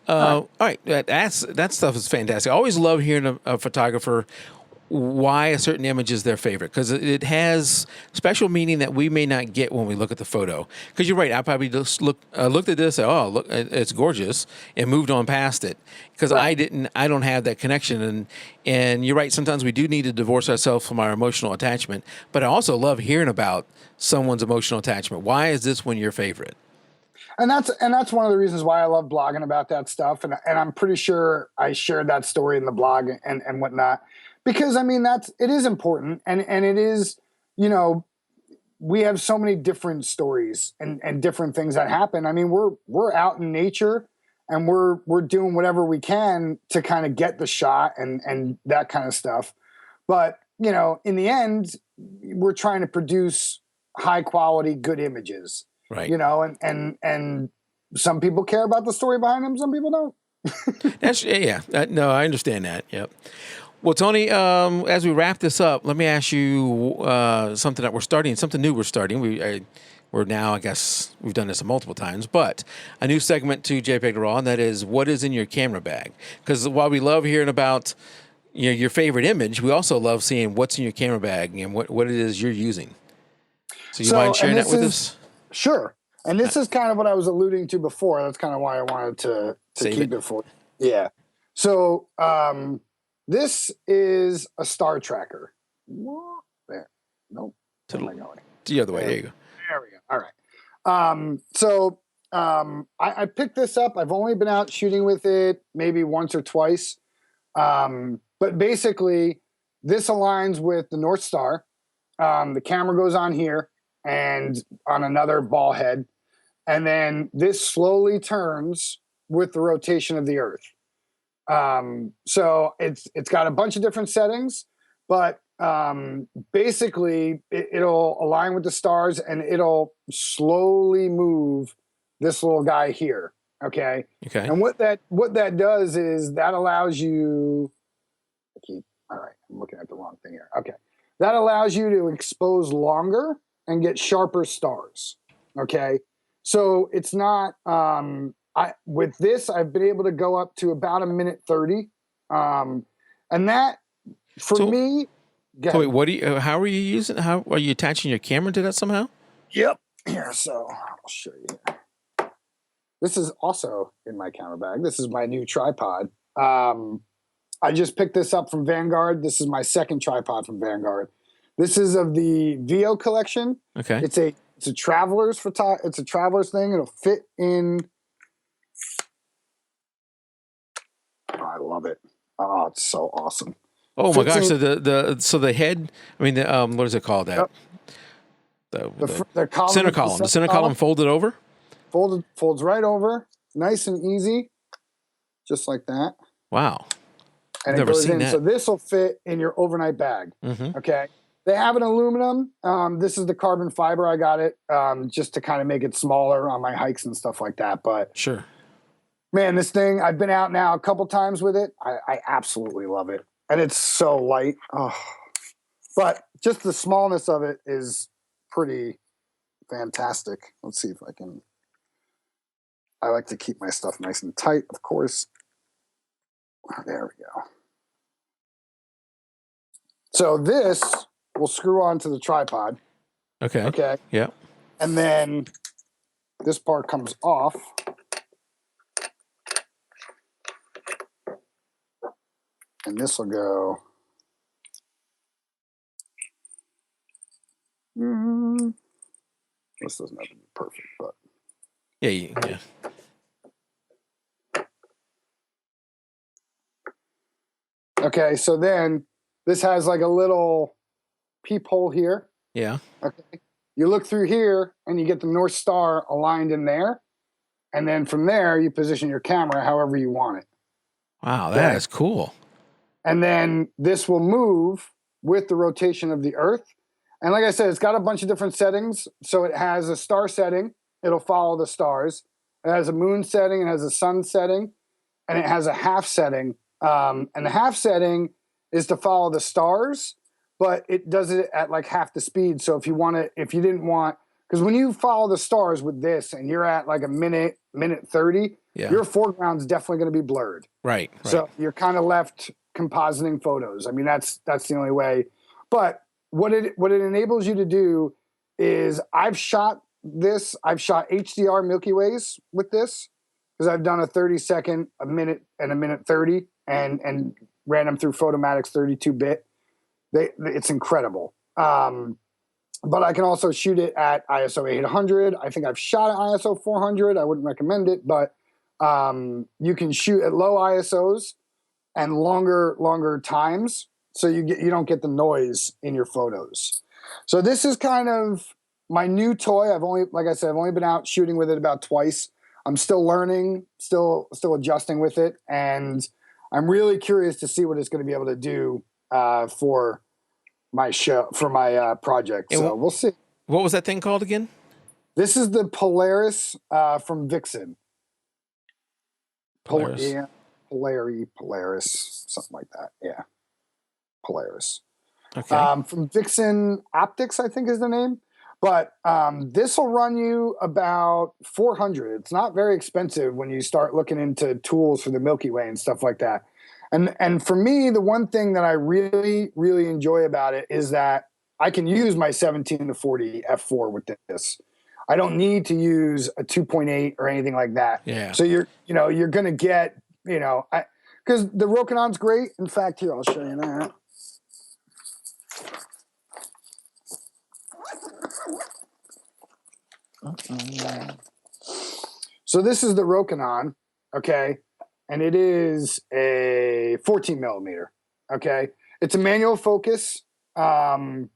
All right, that stuff is fantastic. I always love hearing a photographer why a certain image is their favorite, because it has special meaning that we may not get when we look at the photo. Because you're right, I probably just looked at this, and, oh, look, it's gorgeous, and moved on past it. Because I don't have that connection, and you're right. Sometimes we do need to divorce ourselves from our emotional attachment. But I also love hearing about someone's emotional attachment. Why is this one your favorite? And that's one of the reasons why I love blogging about that stuff. And I'm pretty sure I shared that story in the blog and whatnot. Because I mean it is important, and it is, we have so many different stories and different things that happen. I mean, we're out in nature and we're doing whatever we can to kind of get the shot and that kind of stuff. But, in the end, we're trying to produce high quality, good images. Right. And some people care about the story behind them, some people don't. No, I understand that. Yep. Well, Tony, as we wrap this up, let me ask you something new we're starting. We're now, I guess, we've done this multiple times, but a new segment to JPEG Raw, and that is, what is in your camera bag? Because while we love hearing about your favorite image, we also love seeing what's in your camera bag and what it is you're using. So you mind sharing that with us? Sure. And this is kind of what I was alluding to before. That's kind of why I wanted to keep it for. Yeah. So, this is a star tracker. There. Nope. Where am I going? The other way. There you go. There we go. All right. I picked this up. I've only been out shooting with it maybe once or twice. But basically, this aligns with the North Star. The camera goes on here and on another ball head. And then this slowly turns with the rotation of the Earth. So it's got a bunch of different settings, but basically it'll align with the stars and it'll slowly move this little guy here. Okay. And what that does is that allows you all right, I'm looking at the wrong thing here. Okay. That allows you to expose longer and get sharper stars. Okay. So it's not, with this, I've been able to go up to about 1:30. And that, for me... So wait, how are you using, how are you attaching your camera to that somehow? Yep. Here, so I'll show you. This is also in my camera bag. This is my new tripod. I just picked this up from Vanguard. This is my second tripod from Vanguard. This is of the VO collection. Okay. It's a traveler's it's a traveler's thing. It'll fit in... I love it. Oh, it's so awesome. Oh my gosh! So the head. I mean, what is it called? That the column, center column. The center column folded over. Folds right over, nice and easy, just like that. Wow! And it goes in. That. So this will fit in your overnight bag. Mm-hmm. Okay. They have an aluminum. This is the carbon fiber. I got it just to kind of make it smaller on my hikes and stuff like that. But sure. Man, this thing, I've been out now a couple times with it. I absolutely love it. And it's so light. Oh. But just the smallness of it is pretty fantastic. Let's see if I can. I like to keep my stuff nice and tight, of course. There we go. So this will screw onto the tripod. Okay. Okay. Yeah. And then this part comes off. And this will go. This doesn't have to be perfect, but. Yeah. Okay, so then this has like a little peephole here. Yeah. Okay. You look through here and you get the North Star aligned in there. And then from there, you position your camera however you want it. Wow, that is cool. And then this will move with the rotation of the Earth. And like I said, it's got a bunch of different settings. So it has a star setting. It'll follow the stars. It has a moon setting. It has a sun setting. And it has a half setting. And the half setting is to follow the stars, but it does it at like half the speed. So if you didn't want, because when you follow the stars with this and you're at like a minute 30, your foreground's definitely going to be blurred. Right. So you're kind of left compositing photos. I mean, that's the only way. But what it enables you to do is I've shot HDR Milky Ways with this because I've done a 30-second, a minute, and a minute 30 and ran them through Photomatic's 32-bit. It's incredible. But I can also shoot it at ISO 800. I think I've shot at ISO 400. I wouldn't recommend it, but you can shoot at low ISOs and longer times, so you don't get the noise in your photos. So this is kind of my new toy. Like I said, I've only been out shooting with it about twice. I'm still learning, still adjusting with it, and I'm really curious to see what it's going to be able to do for my show, for my project. So we'll see. What was that thing called again? This is the Polaris from Vixen. Polaris. Polaris, something like that. Yeah, Polaris. Okay. From Vixen Optics, I think is the name. But this will run you about $400. It's not very expensive when you start looking into tools for the Milky Way and stuff like that. And for me, the one thing that I really, really enjoy about it is that I can use my 17-40 f4 with this. I don't need to use a 2.8 or anything like that. Yeah. So you're going to get, because the Rokinon's great. In fact, here, I'll show you that. So this is the Rokinon, okay? And it is a 14 millimeter, okay? It's a manual focus, 2.8.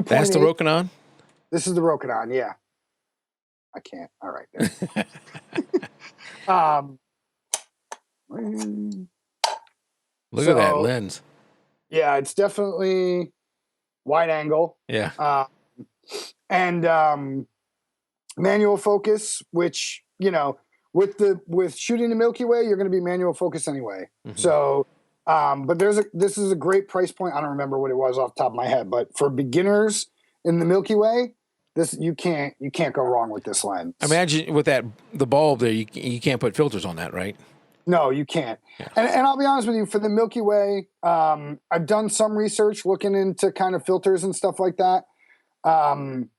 That's the Rokinon? This is the Rokinon, yeah. I can't. All right. There. Look at that lens. Yeah, it's definitely wide angle. Yeah. And manual focus, which, with shooting the Milky Way, you're going to be manual focus anyway. Mm-hmm. So, but this is a great price point. I don't remember what it was off the top of my head, but for beginners in the Milky Way, you can't go wrong with this lens. Imagine with the bulb there, you can't put filters on that, right? No, you can't. Yeah. And I'll be honest with you, for the Milky Way, I've done some research looking into kind of filters and stuff like that.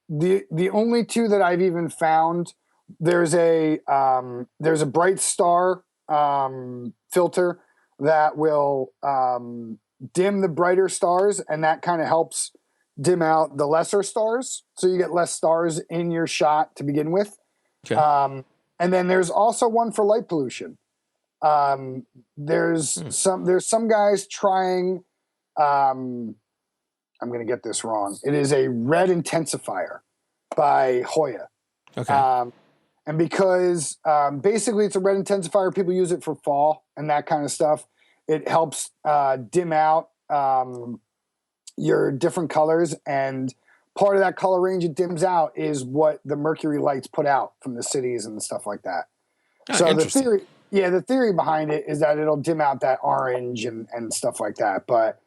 The only two that I've even found, there's a bright star filter that will dim the brighter stars, and that kind of helps dim out the lesser stars, so you get less stars in your shot to begin with. Okay. And then there's also one for light pollution. There's some guys trying. I'm going to get this wrong. It is a red intensifier by Hoya. Okay. And because basically it's a red intensifier, people use it for fall and that kind of stuff. It helps dim out your different colors, and part of that color range it dims out is what the mercury lights put out from the cities and stuff like that. So the theory behind it is that it'll dim out that orange and stuff like that. But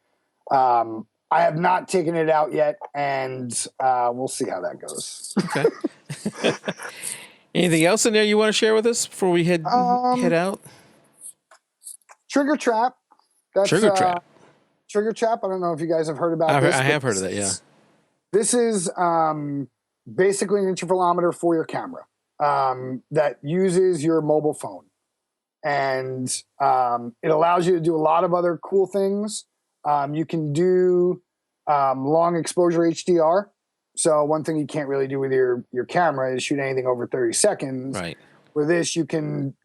I have not taken it out yet, and we'll see how that goes. Okay. Anything else in there you want to share with us before we head out? Trigger trap. That's Trigger trap. Trigger trap. I don't know if you guys have heard about this. I have heard of that. Yeah. This is basically an intervalometer for your camera that uses your mobile phone, and it allows you to do a lot of other cool things. You can do long exposure HDR. So one thing you can't really do with your camera is shoot anything over 30 seconds. Right. For this, you can,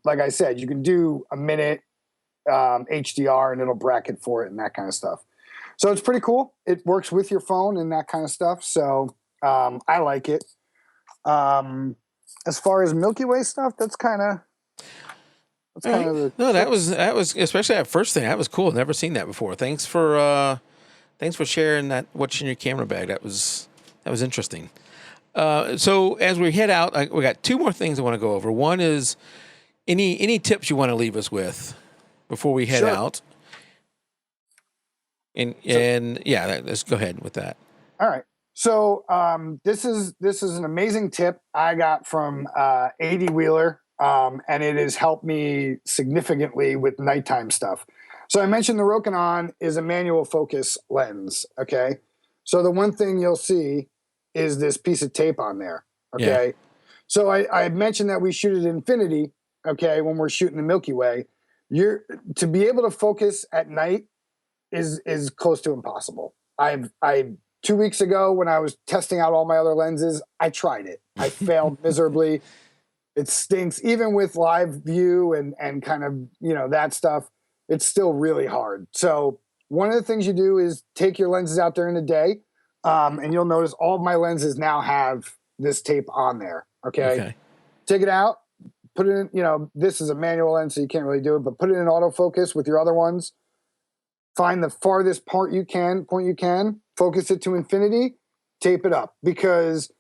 like I said, you can do a minute HDR and it'll bracket for it and that kind of stuff. So it's pretty cool. It works with your phone and that kind of stuff. So I like it. As far as Milky Way stuff, that's kind of that was especially that first thing. That was cool. Never seen that before. Thanks for sharing that. What's in your camera bag? That was interesting. So as we head out, we got two more things I want to go over. One is any tips you want to leave us with before we head out. And yeah, let's go ahead with that. All right. So this is an amazing tip I got from 80 Wheeler, and it has helped me significantly with nighttime stuff. So I mentioned the Rokinon is a manual focus lens. Okay. So the one thing you'll see is this piece of tape on there. Okay. Yeah. So I mentioned that we shoot at infinity. Okay. When we're shooting the Milky Way, to be able to focus at night is close to impossible. I 2 weeks ago when I was testing out all my other lenses, I tried it. I failed miserably. It stinks. Even with live view and kind of, that stuff, it's still really hard. So one of the things you do is take your lenses out during the day, and you'll notice all of my lenses now have this tape on there. Okay. Take it out, put it in, this is a manual lens, so you can't really do it, but put it in autofocus with your other ones. Find the farthest point you can, focus it to infinity, tape it up, because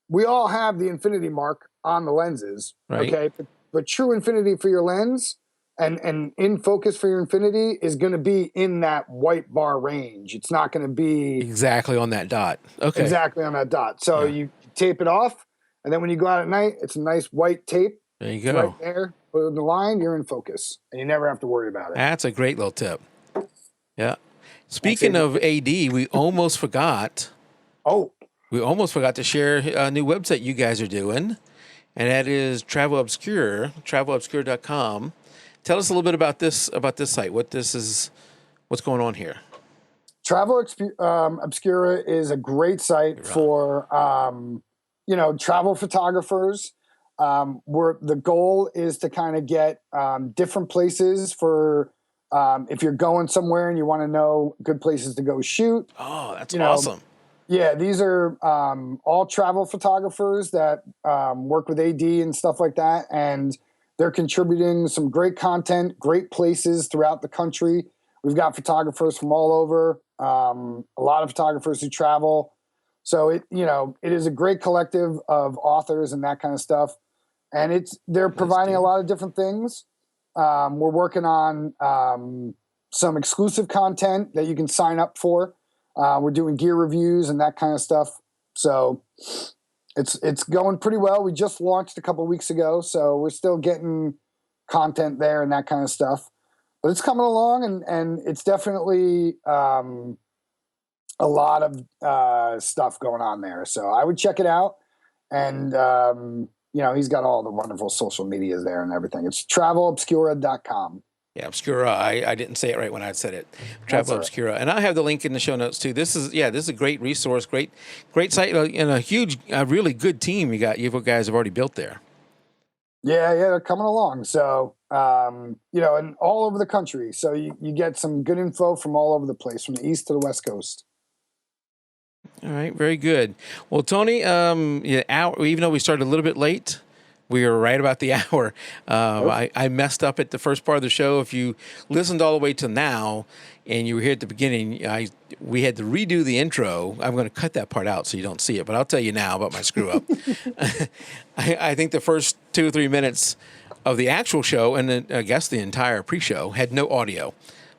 we all have the infinity mark on the lenses. Right. Okay. But true infinity for your lens and in focus for your infinity is going to be in that white bar range. It's not going to be exactly on that dot. Okay. Exactly on that dot. So you tape it off, and then when you go out at night, it's a nice white tape. There you go. Right there. Put it in the line, you're in focus, and you never have to worry about it. That's a great little tip. Yeah. Speaking of AD, we almost forgot. We almost forgot to share a new website you guys are doing, and that is Travel Obscure, travelobscure.com. Tell us a little bit about this site. What's going on here? Travel Obscura is a great site for travel photographers. The goal is to kind of get different places for if you're going somewhere and you want to know good places to go shoot. Oh, that's awesome. Yeah, these are all travel photographers that work with AD and stuff like that, and they're contributing some great content, great places throughout the country. We've got photographers from all over, a lot of photographers who travel. So it is a great collective of authors and that kind of stuff, and they're providing a lot of different things. We're working on some exclusive content that you can sign up for. We're doing gear reviews and that kind of stuff. So it's going pretty well. We just launched a couple of weeks ago, so we're still getting content there and that kind of stuff. But it's coming along, and it's definitely a lot of stuff going on there. So I would check it out. And, he's got all the wonderful social medias there and everything. It's travelobscura.com. Yeah, Obscura. I didn't say it right when I said it. Travel Obscura. And I have the link in the show notes too. This is a great resource, great site, and a really good team you guys have already built there. Yeah, they're coming along. So, and all over the country. So you get some good info from all over the place, from the East to the West Coast. All right, very good. Well, Tony, even though we started a little bit late, we were right about the hour. I messed up at the first part of the show. If you listened all the way to now and you were here at the beginning, we had to redo the intro. I'm going to cut that part out so you don't see it, but I'll tell you now about my screw up. I think the first 2 or 3 minutes of the actual show, and then I guess the entire pre-show, had no audio.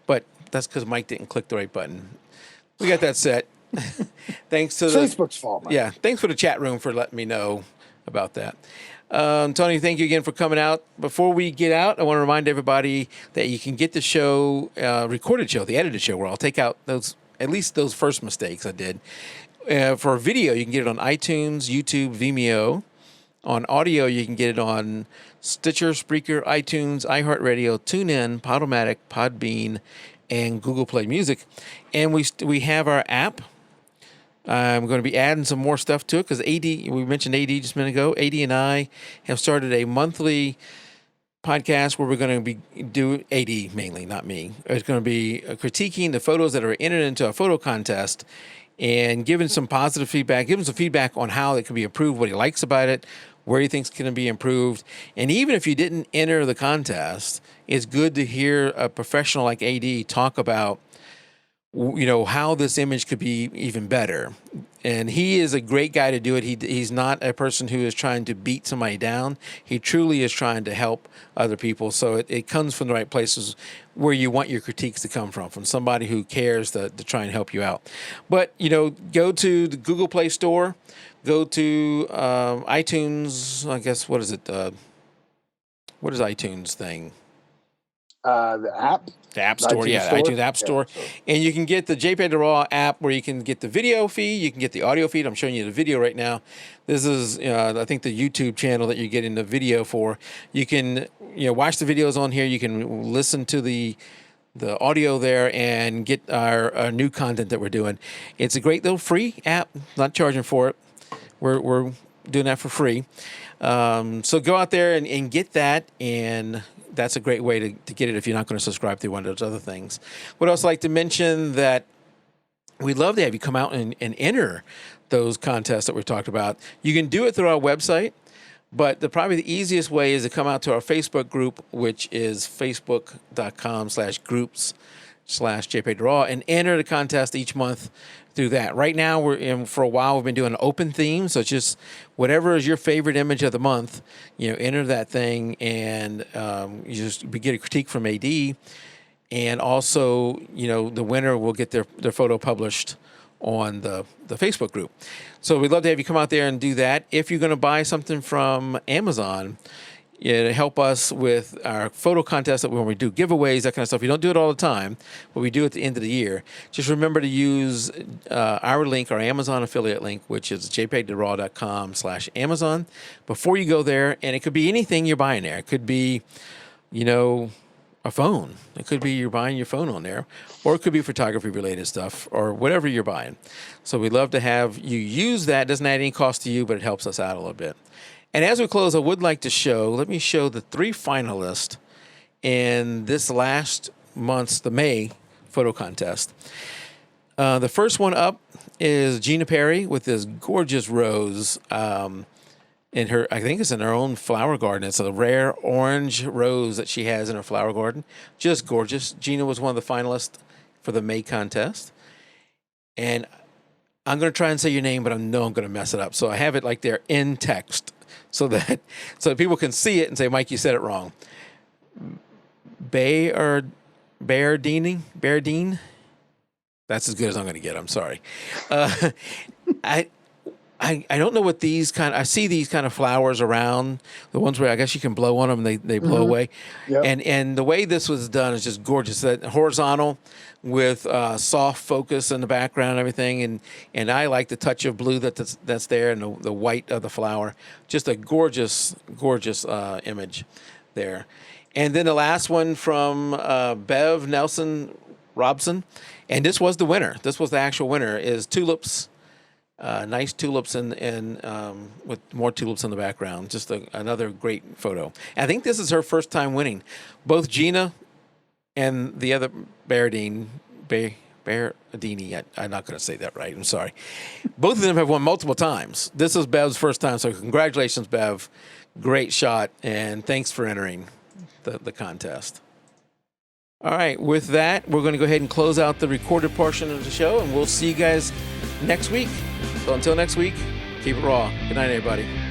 But that's because Mike didn't click the right button. We got that set. Thanks to Facebook's fault. Yeah, thanks for the chat room for letting me know about that. Tony, thank you again for coming out. Before we get out, I want to remind everybody that you can get the show, recorded show, the edited show, where I'll take out at least those first mistakes I did. For video, you can get it on iTunes, YouTube, Vimeo. On audio, you can get it on Stitcher, Spreaker, iTunes, iHeartRadio, TuneIn, Podomatic, Podbean, and Google Play Music. And we have our app. I'm going to be adding some more stuff to it because we mentioned AD just a minute ago. AD and I have started a monthly podcast where we're going to do AD mainly, not me. It's going to be critiquing the photos that are entered into a photo contest and giving some positive feedback, giving some feedback on how it can be improved, what he likes about it, where he thinks it can be improved. And even if you didn't enter the contest, it's good to hear a professional like AD talk about how this image could be even better. And he is a great guy to do it. He's not a person who is trying to beat somebody down. He truly is trying to help other people. So it comes from the right places where you want your critiques to come from somebody who cares to try and help you out. But, go to the Google Play Store, go to iTunes, I guess, what is it? What is iTunes thing? The app? The App Store, iTunes App Store. Yeah, and you can get the JPEG to RAW app where you can get the video feed, you can get the audio feed. I'm showing you the video right now. This is, I think, the YouTube channel that you're getting the video for. You can, watch the videos on here. You can listen to the audio there and get our new content that we're doing. It's a great little free app, not charging for it. We're doing that for free. So go out there and get that, and that's a great way to get it if you're not going to subscribe to one of those other things. Would also like to mention that we'd love to have you come out and enter those contests that we talked about. You can do it through our website, but probably the easiest way is to come out to our Facebook group, which is facebook.com/groups/JPEG and enter the contest each month through that. Right now, for a while, we've been doing an open theme. So it's just whatever is your favorite image of the month, enter that thing, and we get a critique from AD. And also, the winner will get their photo published on the Facebook group. So we'd love to have you come out there and do that. If you're going to buy something from Amazon, to help us with our photo contest when we do giveaways, that kind of stuff. We don't do it all the time, but we do at the end of the year. Just remember to use our link, our Amazon affiliate link, which is jpeg2raw.com/Amazon before you go there. And it could be anything you're buying there. It could be, a phone. It could be you're buying your phone on there, or it could be photography related stuff or whatever you're buying. So we'd love to have you use that. It doesn't add any cost to you, but it helps us out a little bit. And as we close, I would like to let me show the 3 finalists in this last month's, the May photo contest. The first one up is Gina Perry with this gorgeous rose I think it's in her own flower garden. It's a rare orange rose that she has in her flower garden. Just gorgeous. Gina was one of the finalists for the May contest. And I'm going to try and say your name, but I know I'm going to mess it up. So I have it like there in text so that people can see it and say, Mike, you said it wrong. Bairdine? That's as good as I'm going to get. I'm sorry. I don't know what I see these kind of flowers around, the ones where I guess you can blow on them and they blow away. Yep. And the way this was done is just gorgeous. That horizontal with soft focus in the background and everything. And I like the touch of blue that's there and the white of the flower. Just a gorgeous, gorgeous image there. And then the last one from Bev Nelson Robson. And this was the winner. This was the actual winner, is tulips. Nice tulips and with more tulips in the background. Just another great photo. And I think this is her first time winning. Both Gina and the other Bairdini, I'm not going to say that right. I'm sorry. Both of them have won multiple times. This is Bev's first time. So congratulations, Bev. Great shot. And thanks for entering the contest. All right. With that, we're going to go ahead and close out the recorded portion of the show. And we'll see you guys next week. So until next week, keep it raw. Good night, everybody.